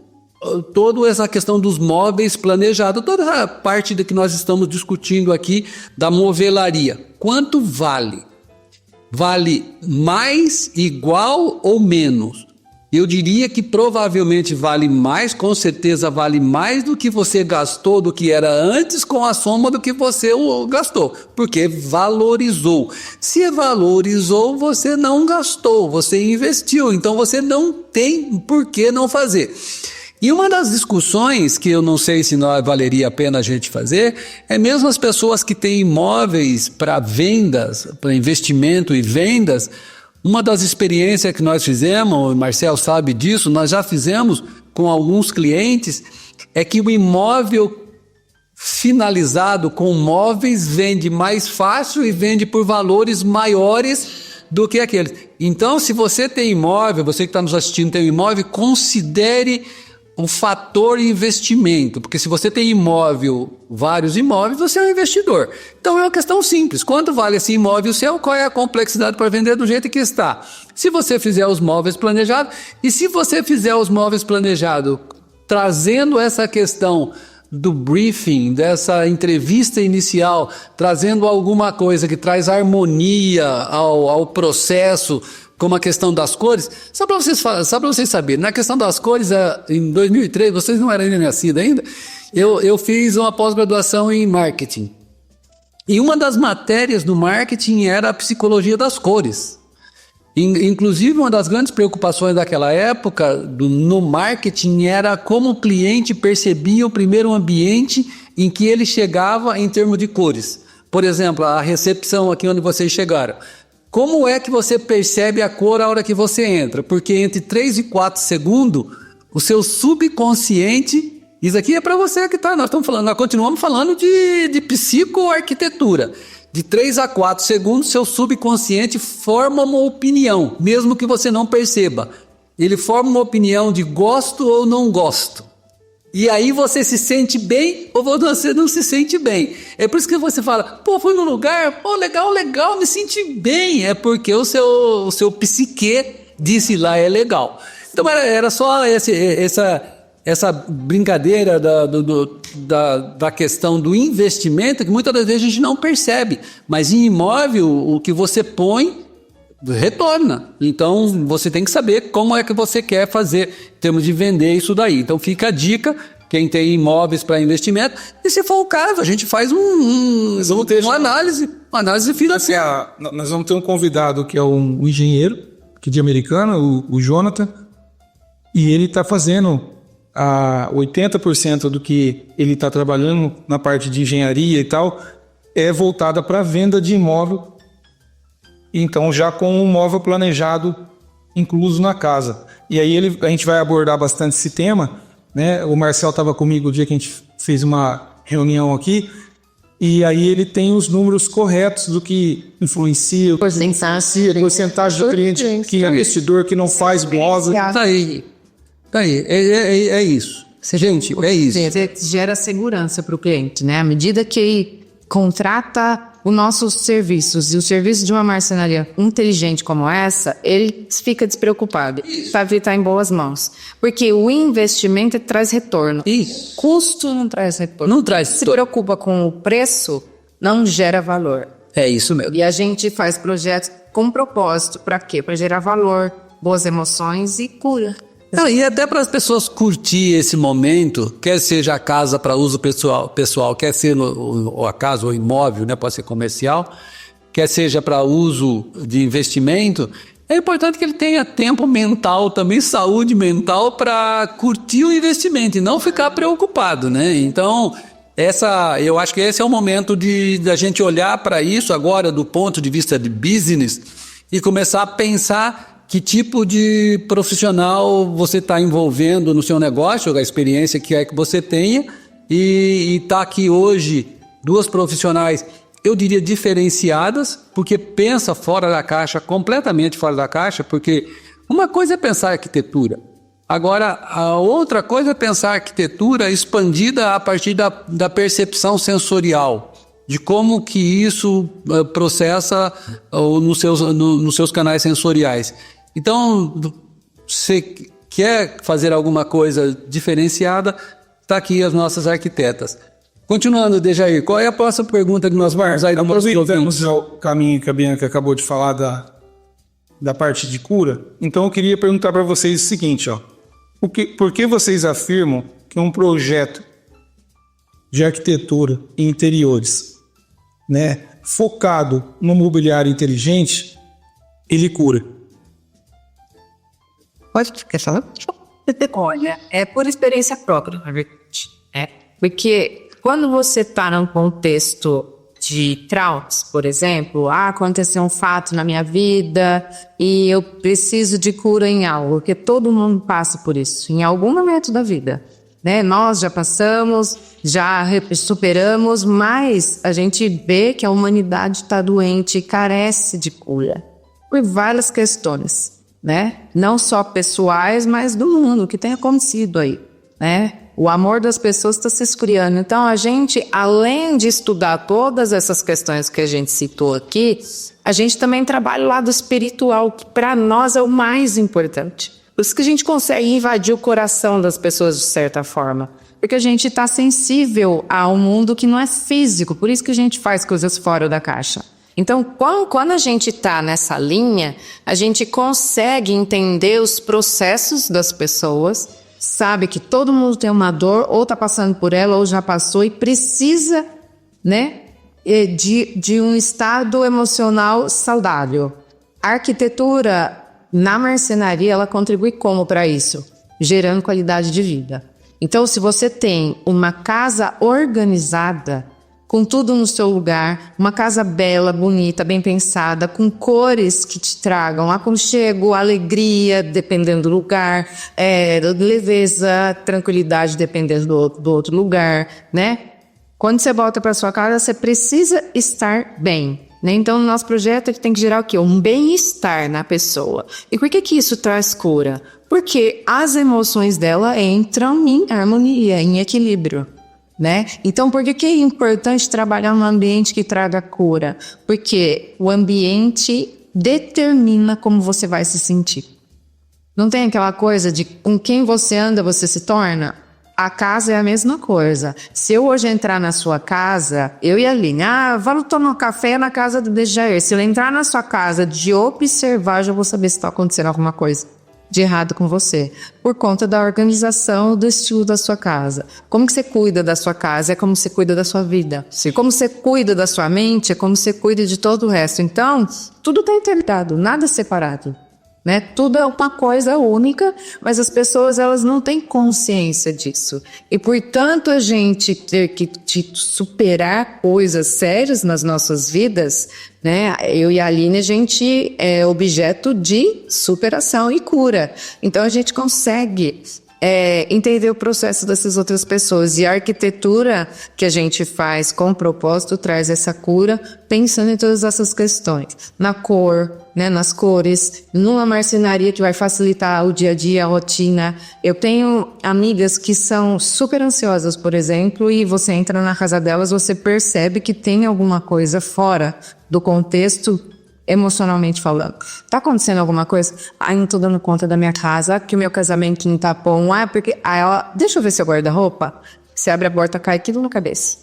toda essa questão dos móveis planejados, toda a parte que nós estamos discutindo aqui da movelaria? Quanto vale? Vale mais, igual ou menos? Eu diria que provavelmente vale mais, com certeza vale mais do que você gastou, do que era antes, com a soma do que você gastou, porque valorizou. Se valorizou, você não gastou, você investiu, então você não tem por que não fazer. E uma das discussões que eu não sei se valeria a pena a gente fazer é mesmo as pessoas que têm imóveis para vendas, para investimento e vendas. Uma das experiências que nós fizemos, o Marcel sabe disso, nós já fizemos com alguns clientes, é que o imóvel finalizado com móveis vende mais fácil e vende por valores maiores do que aqueles. Então, se você tem imóvel, você que está nos assistindo tem um imóvel, considere o fator investimento, porque se você tem imóvel, vários imóveis, você é um investidor. Então é uma questão simples: quanto vale esse imóvel seu? Qual é a complexidade para vender do jeito que está? Se você fizer os móveis planejados, e se você fizer os móveis planejados trazendo essa questão do briefing, dessa entrevista inicial, trazendo alguma coisa que traz harmonia ao processo, como a questão das cores, só para vocês saberem, na questão das cores, em 2003, vocês não eram nem nascidos ainda, eu fiz uma pós-graduação em marketing. E uma das matérias do marketing era a psicologia das cores. Inclusive, uma das grandes preocupações daquela época no marketing era como o cliente percebia o primeiro ambiente em que ele chegava em termos de cores. Por exemplo, a recepção aqui onde vocês chegaram. Como é que você percebe a cor a hora que você entra? Porque entre 3 e 4 segundos, o seu subconsciente... Isso aqui é para você que está... Nós continuamos falando de psicoarquitetura. De 3 a 4 segundos, seu subconsciente forma uma opinião, mesmo que você não perceba. Ele forma uma opinião de gosto ou não gosto. E aí você se sente bem ou você não se sente bem. É por isso que você fala, pô, fui num lugar, pô, legal, me senti bem. É porque o seu psique disse lá é legal. Então era só essa brincadeira da questão do investimento, que muitas das vezes a gente não percebe. Mas em imóvel, o que você põe retorna. Então você tem que saber como é que você quer fazer em termos de vender isso daí. Então fica a dica, quem tem imóveis para investimento, e se for o caso, a gente faz uma análise financeira. Nós vamos ter um convidado que é um engenheiro, que é de Americana, o Jonathan, e ele está fazendo 80% do que ele está trabalhando na parte de engenharia e tal, é voltada para a venda de imóvel. Então, já com um móvel planejado incluso na casa. E aí a gente vai abordar bastante esse tema, né? O Marcel estava comigo o dia que a gente fez uma reunião aqui, e aí ele tem os números corretos do que influencia, porcentagem do cliente que é investidor, que não faz blog. Tá aí. É isso. Gente, é isso. Você gera segurança para o cliente, né? À medida que contrata os nossos serviços e o serviço de uma marcenaria inteligente como essa, ele fica despreocupado. Sabe, está em boas mãos. Porque o investimento traz retorno. Isso. Custo não traz retorno. Não traz Se preocupa com o preço, não gera valor. É isso mesmo. E a gente faz projetos com propósito. Para quê? Para gerar valor, boas emoções e cura. Não, e até para as pessoas curtir esse momento, quer seja a casa para uso pessoal, quer ser a casa ou imóvel, né, pode ser comercial, quer seja para uso de investimento, é importante que ele tenha tempo mental também, saúde mental para curtir o investimento e não ficar preocupado, né? Então, eu acho que esse é o momento da gente olhar para isso agora do ponto de vista de business e começar a pensar que tipo de profissional você está envolvendo no seu negócio, a experiência que é que você tenha, e está aqui hoje 2 profissionais, eu diria diferenciadas, porque pensa fora da caixa, completamente fora da caixa, porque uma coisa é pensar arquitetura, agora a outra coisa é pensar arquitetura expandida a partir da percepção sensorial, de como que isso processa nos seus canais sensoriais. Então, você quer fazer alguma coisa diferenciada, está aqui as nossas arquitetas. Continuando, Dejair, qual é a próxima pergunta que nós vamos aí? Aproveitamos o caminho que a Bianca acabou de falar da parte de cura. Então eu queria perguntar para vocês o seguinte, ó. Por que vocês afirmam que um projeto de arquitetura e interiores, né, focado no mobiliário inteligente, ele cura? Quer falar? Olha, é por experiência própria, na verdade. Porque quando você está num contexto de traumas, por exemplo, aconteceu um fato na minha vida e eu preciso de cura em algo, porque todo mundo passa por isso, em algum momento da vida. Né? Nós já passamos, já superamos, mas a gente vê que a humanidade está doente e carece de cura por várias questões. Né? Não só pessoais, mas do mundo, que tem acontecido aí, né? O amor das pessoas está se esfriando. Então, a gente, além de estudar todas essas questões que a gente citou aqui, a gente também trabalha o lado espiritual, que para nós é o mais importante. Por isso que a gente consegue invadir o coração das pessoas de certa forma. Porque a gente está sensível a um mundo que não é físico, por isso que a gente faz coisas fora da caixa. Então, quando a gente está nessa linha, a gente consegue entender os processos das pessoas, sabe que todo mundo tem uma dor, ou está passando por ela, ou já passou, e precisa, né, de um estado emocional saudável. A arquitetura, na marcenaria, ela contribui como para isso? Gerando qualidade de vida. Então, se você tem uma casa organizada, com tudo no seu lugar, uma casa bela, bonita, bem pensada, com cores que te tragam aconchego, alegria, dependendo do lugar, leveza, tranquilidade, dependendo do outro lugar, né? Quando você volta para sua casa, você precisa estar bem, né? Então, no nosso projeto, ele tem que gerar o quê? Um bem-estar na pessoa. E por que isso traz cura? Porque as emoções dela entram em harmonia, em equilíbrio. Né? Então, por que é importante trabalhar num ambiente que traga cura? Porque o ambiente determina como você vai se sentir. Não tem aquela coisa de com quem você anda, você se torna? A casa é a mesma coisa. Se eu hoje entrar na sua casa, eu e a Aline, vamos tomar um café na casa do Dejair. Se eu entrar na sua casa de observar, já vou saber se está acontecendo alguma coisa de errado com você, por conta da organização, do estilo da sua casa. Como que você cuida da sua casa é como você cuida da sua vida. Como você cuida da sua mente é como você cuida de todo o resto. Então, tudo está interligado, nada separado. Né? Tudo é uma coisa única, mas as pessoas elas não têm consciência disso. E, portanto, a gente ter que superar coisas sérias nas nossas vidas, né? Eu e a Aline, a gente é objeto de superação e cura. Então, a gente consegue entender o processo dessas outras pessoas. E a arquitetura que a gente faz com propósito traz essa cura, pensando em todas essas questões. Na cor, né, nas cores, numa marcenaria que vai facilitar o dia a dia, a rotina. Eu tenho amigas que são super ansiosas, por exemplo, e você entra na casa delas, você percebe que tem alguma coisa fora do contexto, emocionalmente falando. Tá acontecendo alguma coisa? Ai, não tô dando conta da minha casa, que o meu casamento não tá bom. Ah, porque... Aí ela, deixa eu ver seu guarda-roupa. Você abre a porta, cai aquilo na cabeça.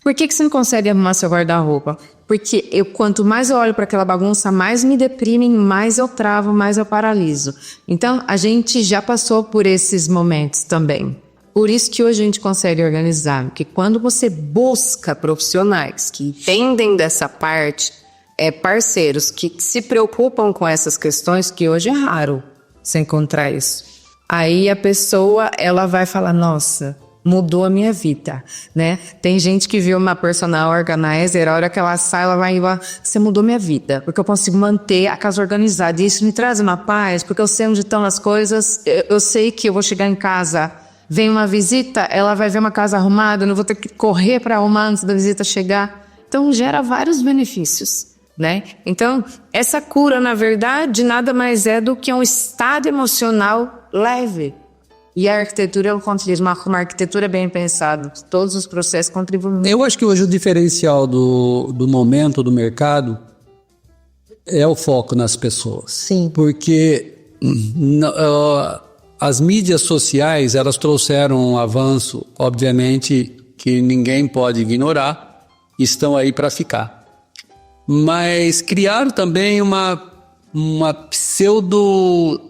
Por que você não consegue arrumar seu guarda-roupa? Porque quanto mais eu olho para aquela bagunça, mais me deprime, mais eu travo, mais eu paraliso. Então, a gente já passou por esses momentos também. Por isso que hoje a gente consegue organizar. Porque quando você busca profissionais que entendem dessa parte, parceiros que se preocupam com essas questões, que hoje é raro você encontrar isso. Aí a pessoa, ela vai falar, nossa, mudou a minha vida, né? Tem gente que viu uma personal organizer, a hora que ela sai, ela vai falar, você mudou minha vida, porque eu consigo manter a casa organizada, e isso me traz uma paz, porque eu sei onde estão as coisas, eu sei que eu vou chegar em casa, vem uma visita, ela vai ver uma casa arrumada, eu não vou ter que correr para arrumar antes da visita chegar. Então, gera vários benefícios, né? Então, essa cura, na verdade, nada mais é do que um estado emocional leve. E a arquitetura, eu conto disso, uma arquitetura bem pensada, todos os processos contribuem. Eu acho que hoje o diferencial do momento do mercado é o foco nas pessoas. Sim. Porque as mídias sociais, elas trouxeram um avanço, obviamente, que ninguém pode ignorar, estão aí para ficar. Mas criaram também uma pseudo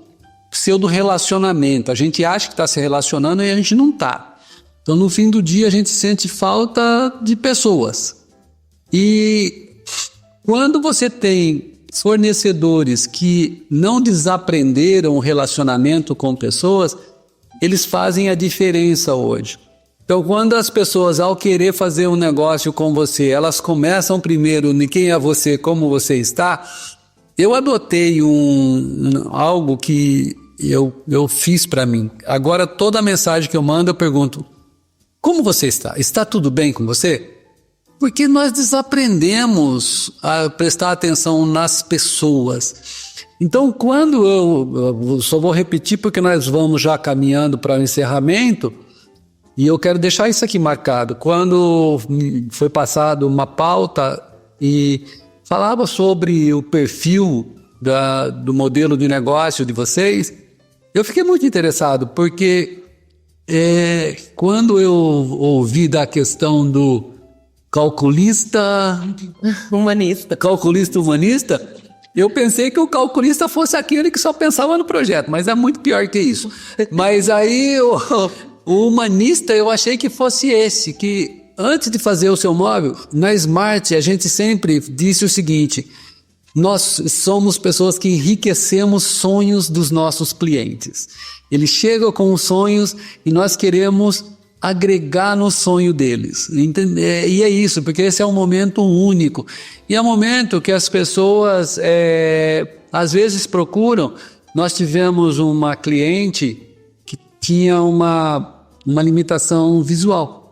relacionamento. A gente acha que está se relacionando e a gente não está. Então, no fim do dia, a gente sente falta de pessoas. E quando você tem fornecedores que não desaprenderam o relacionamento com pessoas, eles fazem a diferença hoje. Então, quando as pessoas, ao querer fazer um negócio com você, elas começam primeiro em quem é você, como você está. Eu adotei algo que eu fiz para mim. Agora, toda mensagem que eu mando, eu pergunto, como você está? Está tudo bem com você? Porque nós desaprendemos a prestar atenção nas pessoas. Então, quando eu só vou repetir porque nós vamos já caminhando para o encerramento, e eu quero deixar isso aqui marcado. Quando foi passado uma pauta e falava sobre o perfil do modelo de negócio de vocês, eu fiquei muito interessado, porque quando eu ouvi da questão do calculista humanista, eu pensei que o calculista fosse aquele que só pensava no projeto, mas é muito pior que isso. Mas aí o humanista, eu achei que fosse esse, que antes de fazer o seu móvel, na Smart a gente sempre disse o seguinte, nós somos pessoas que enriquecemos sonhos dos nossos clientes. Eles chegam com os sonhos e nós queremos agregar no sonho deles. E é isso, porque esse é um momento único. E é um momento que as pessoas às vezes procuram. Nós tivemos uma cliente que tinha uma limitação visual.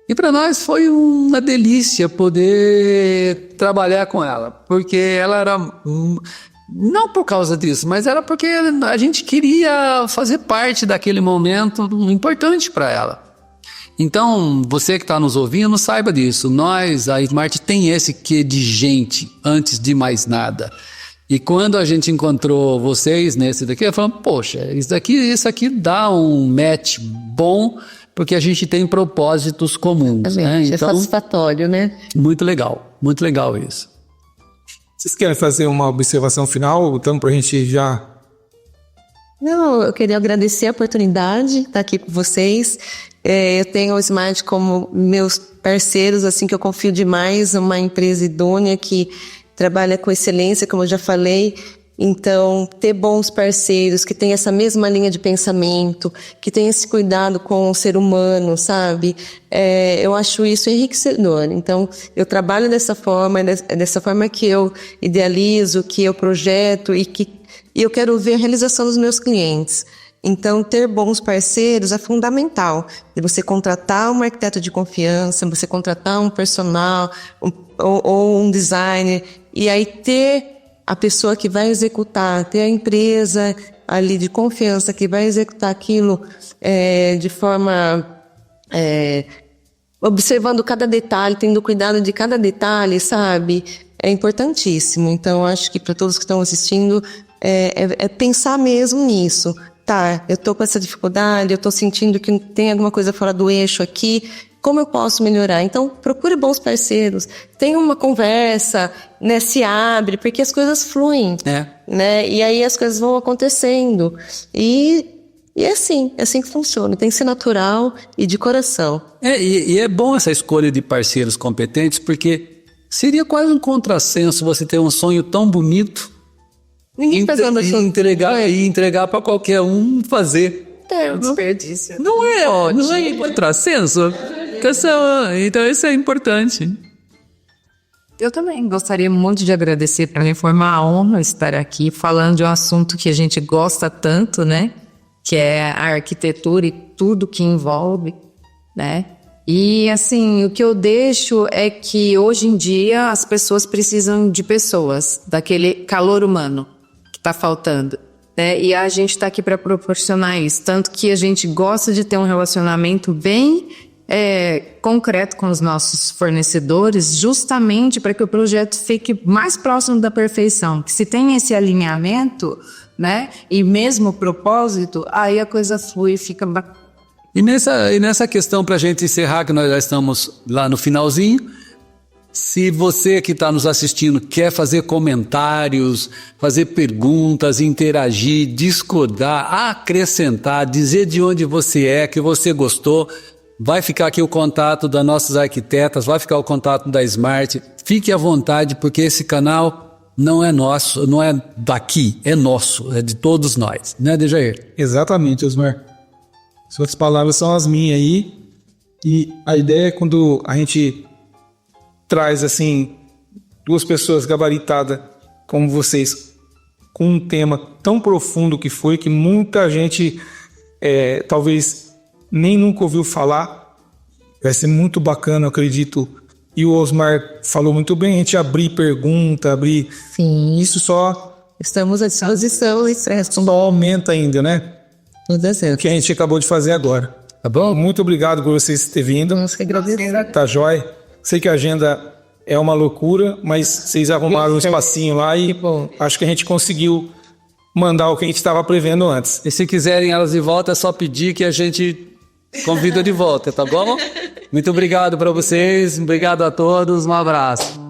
E para nós foi uma delícia poder trabalhar com ela, porque ela era, não por causa disso, mas era porque a gente queria fazer parte daquele momento importante para ela. Então, você que está nos ouvindo, saiba disso. Nós, a Smart, tem esse quê de gente antes de mais nada. E quando a gente encontrou vocês nesse daqui, eu falei, poxa, isso aqui dá um match bom, porque a gente tem propósitos comuns. Né? Então, é satisfatório, né? Muito legal isso. Vocês querem fazer uma observação final? Então, para a gente já... Não, eu queria agradecer a oportunidade de estar aqui com vocês. Eu tenho o Smart como meus parceiros, assim, que eu confio demais, uma empresa idônea que trabalha com excelência, como eu já falei, Então, ter bons parceiros que têm essa mesma linha de pensamento, que têm esse cuidado com o ser humano, sabe? Eu acho isso enriquecedor. Então, eu trabalho dessa forma, é dessa forma que eu idealizo, que eu projeto e eu quero ver a realização dos meus clientes. Então, ter bons parceiros é fundamental. De você contratar um arquiteto de confiança, você contratar um personal ou um designer, e aí ter a pessoa que vai executar, ter a empresa ali de confiança que vai executar aquilo de forma observando cada detalhe, tendo cuidado de cada detalhe, sabe? É importantíssimo. Então, acho que para todos que estão assistindo, é pensar mesmo nisso. Tá, eu tô com essa dificuldade, eu tô sentindo que tem alguma coisa fora do eixo aqui, como eu posso melhorar? Então, procure bons parceiros, tenha uma conversa, né, se abre, porque as coisas fluem, né, e aí as coisas vão acontecendo, e é assim que funciona, tem que ser natural e de coração. E é bom essa escolha de parceiros competentes, porque seria quase um contrassenso você ter um sonho tão bonito, Ninguém fazendo entregar para qualquer um fazer. um desperdício. Não é contrassenso. Então isso é importante. Eu também gostaria muito de agradecer. Para mim foi uma honra estar aqui falando de um assunto que a gente gosta tanto, né? Que é a arquitetura e tudo que envolve, né? E assim, o que eu deixo é que hoje em dia as pessoas precisam de pessoas, daquele calor humano que está faltando, né? E a gente está aqui para proporcionar isso, tanto que a gente gosta de ter um relacionamento bem concreto com os nossos fornecedores, justamente para que o projeto fique mais próximo da perfeição, que se tem esse alinhamento, né, e mesmo propósito, aí a coisa flui e fica bacana. E nessa questão, para a gente encerrar, que nós já estamos lá no finalzinho, se você que está nos assistindo quer fazer comentários, fazer perguntas, interagir, discordar, acrescentar, dizer de onde você é, que você gostou, vai ficar aqui o contato das nossas arquitetas, vai ficar o contato da Smart. Fique à vontade, porque esse canal não é nosso, não é daqui, é nosso, é de todos nós, né, Dejair? Exatamente, Osmar. Suas palavras são as minhas aí. E a ideia é quando a gente traz, assim, duas pessoas gabaritadas como vocês, com um tema tão profundo que foi, que muita gente talvez nem nunca ouviu falar. Vai ser muito bacana, eu acredito. E o Osmar falou muito bem, a gente abrir pergunta, abrir... Sim. Isso só... Estamos à disposição e só aumenta ainda, né? O que a gente acabou de fazer agora. Tá bom? Muito obrigado por vocês terem vindo. Nós que agradecemos. Tá jóia. Sei que a agenda é uma loucura, mas vocês arrumaram um espacinho lá e acho que a gente conseguiu mandar o que a gente estava prevendo antes. E se quiserem elas de volta, é só pedir que a gente convida de volta, tá bom? Muito obrigado para vocês, obrigado a todos, um abraço.